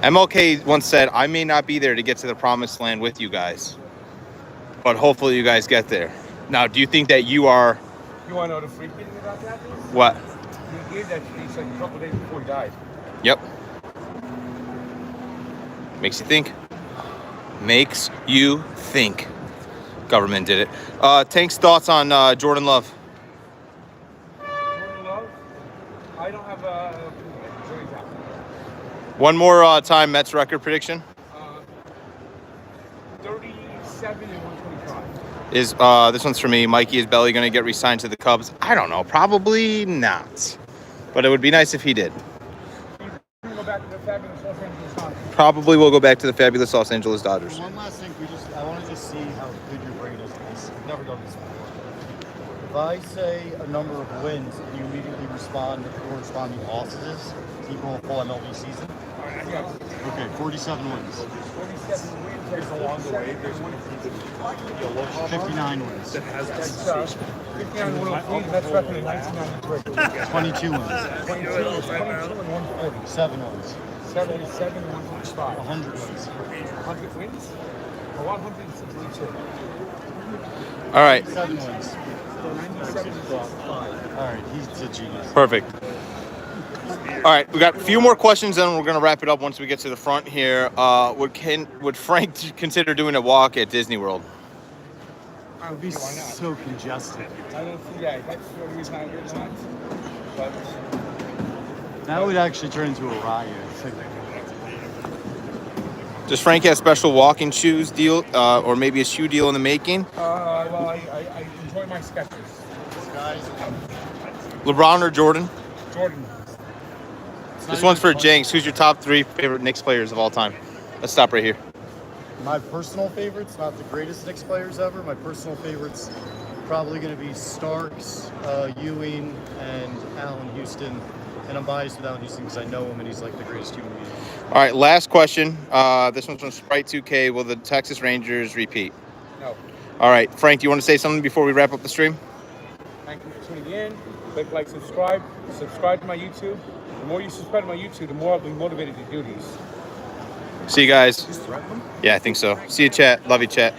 MLK once said, I may not be there to get to the promised land with you guys, but hopefully you guys get there. Now, do you think that you are... You want to know the freaky thing about that? What? He gave that speech like a couple days before he died. Yep. Makes you think. Makes you think. Government did it. Tank's thoughts on Jordan Love. Jordan Love? I don't have a... One more time Mets record prediction. 37 and 125. Is this one's for me. Mikey, is Belly going to get re-signed to the Cubs? I don't know. Probably not. But it would be nice if he did. Go back to the fabulous Los Angeles Dodgers. Probably will go back to the fabulous Los Angeles Dodgers. One last thing, I want to just see how good your brain is. I've never done this before. If I say a number of wins and you immediately respond with corresponding losses to equal a full MLB season. Okay, 47 wins. 47 wins. There's along the way. There's 59 wins. that has that's 59 103. That's record in 1993. 22 wins. 22 and 140. 7 wins. 77 and 125. 100 wins. 100 wins? Or 162. All right. 7 wins. 97 and 5. All right, he's a genius. Perfect. All right, we got a few more questions, then we're gonna wrap it up once we get to the front here. Would Frank consider doing a walk at Disney World? I would be so congested. I don't see that. That's the only reason I would not. But That would actually turn into a riot. Does Frank have special walking shoes deal, or maybe a shoe deal in the making? well, I enjoy my sketches. LeBron or Jordan? Jordan. This one's for Jenks. Who's your top 3 favorite Knicks players of all time? Let's stop right here. My personal favorites, not the greatest Knicks players ever. My personal favorites probably going to be Starks, Ewing, and Allen Houston. And I'm biased with Allen Houston because I know him and he's like the greatest human being. All right, last question. This one's from Sprite2K. Will the Texas Rangers repeat? No. All right, Frank, do you want to say something before we wrap up the stream? Thank you for tuning in. Click like, subscribe. Subscribe to my YouTube. The more you subscribe to my YouTube, the more I'll be motivated to do these. See you guys. Yeah, I think so. See you, chat. Love you, chat.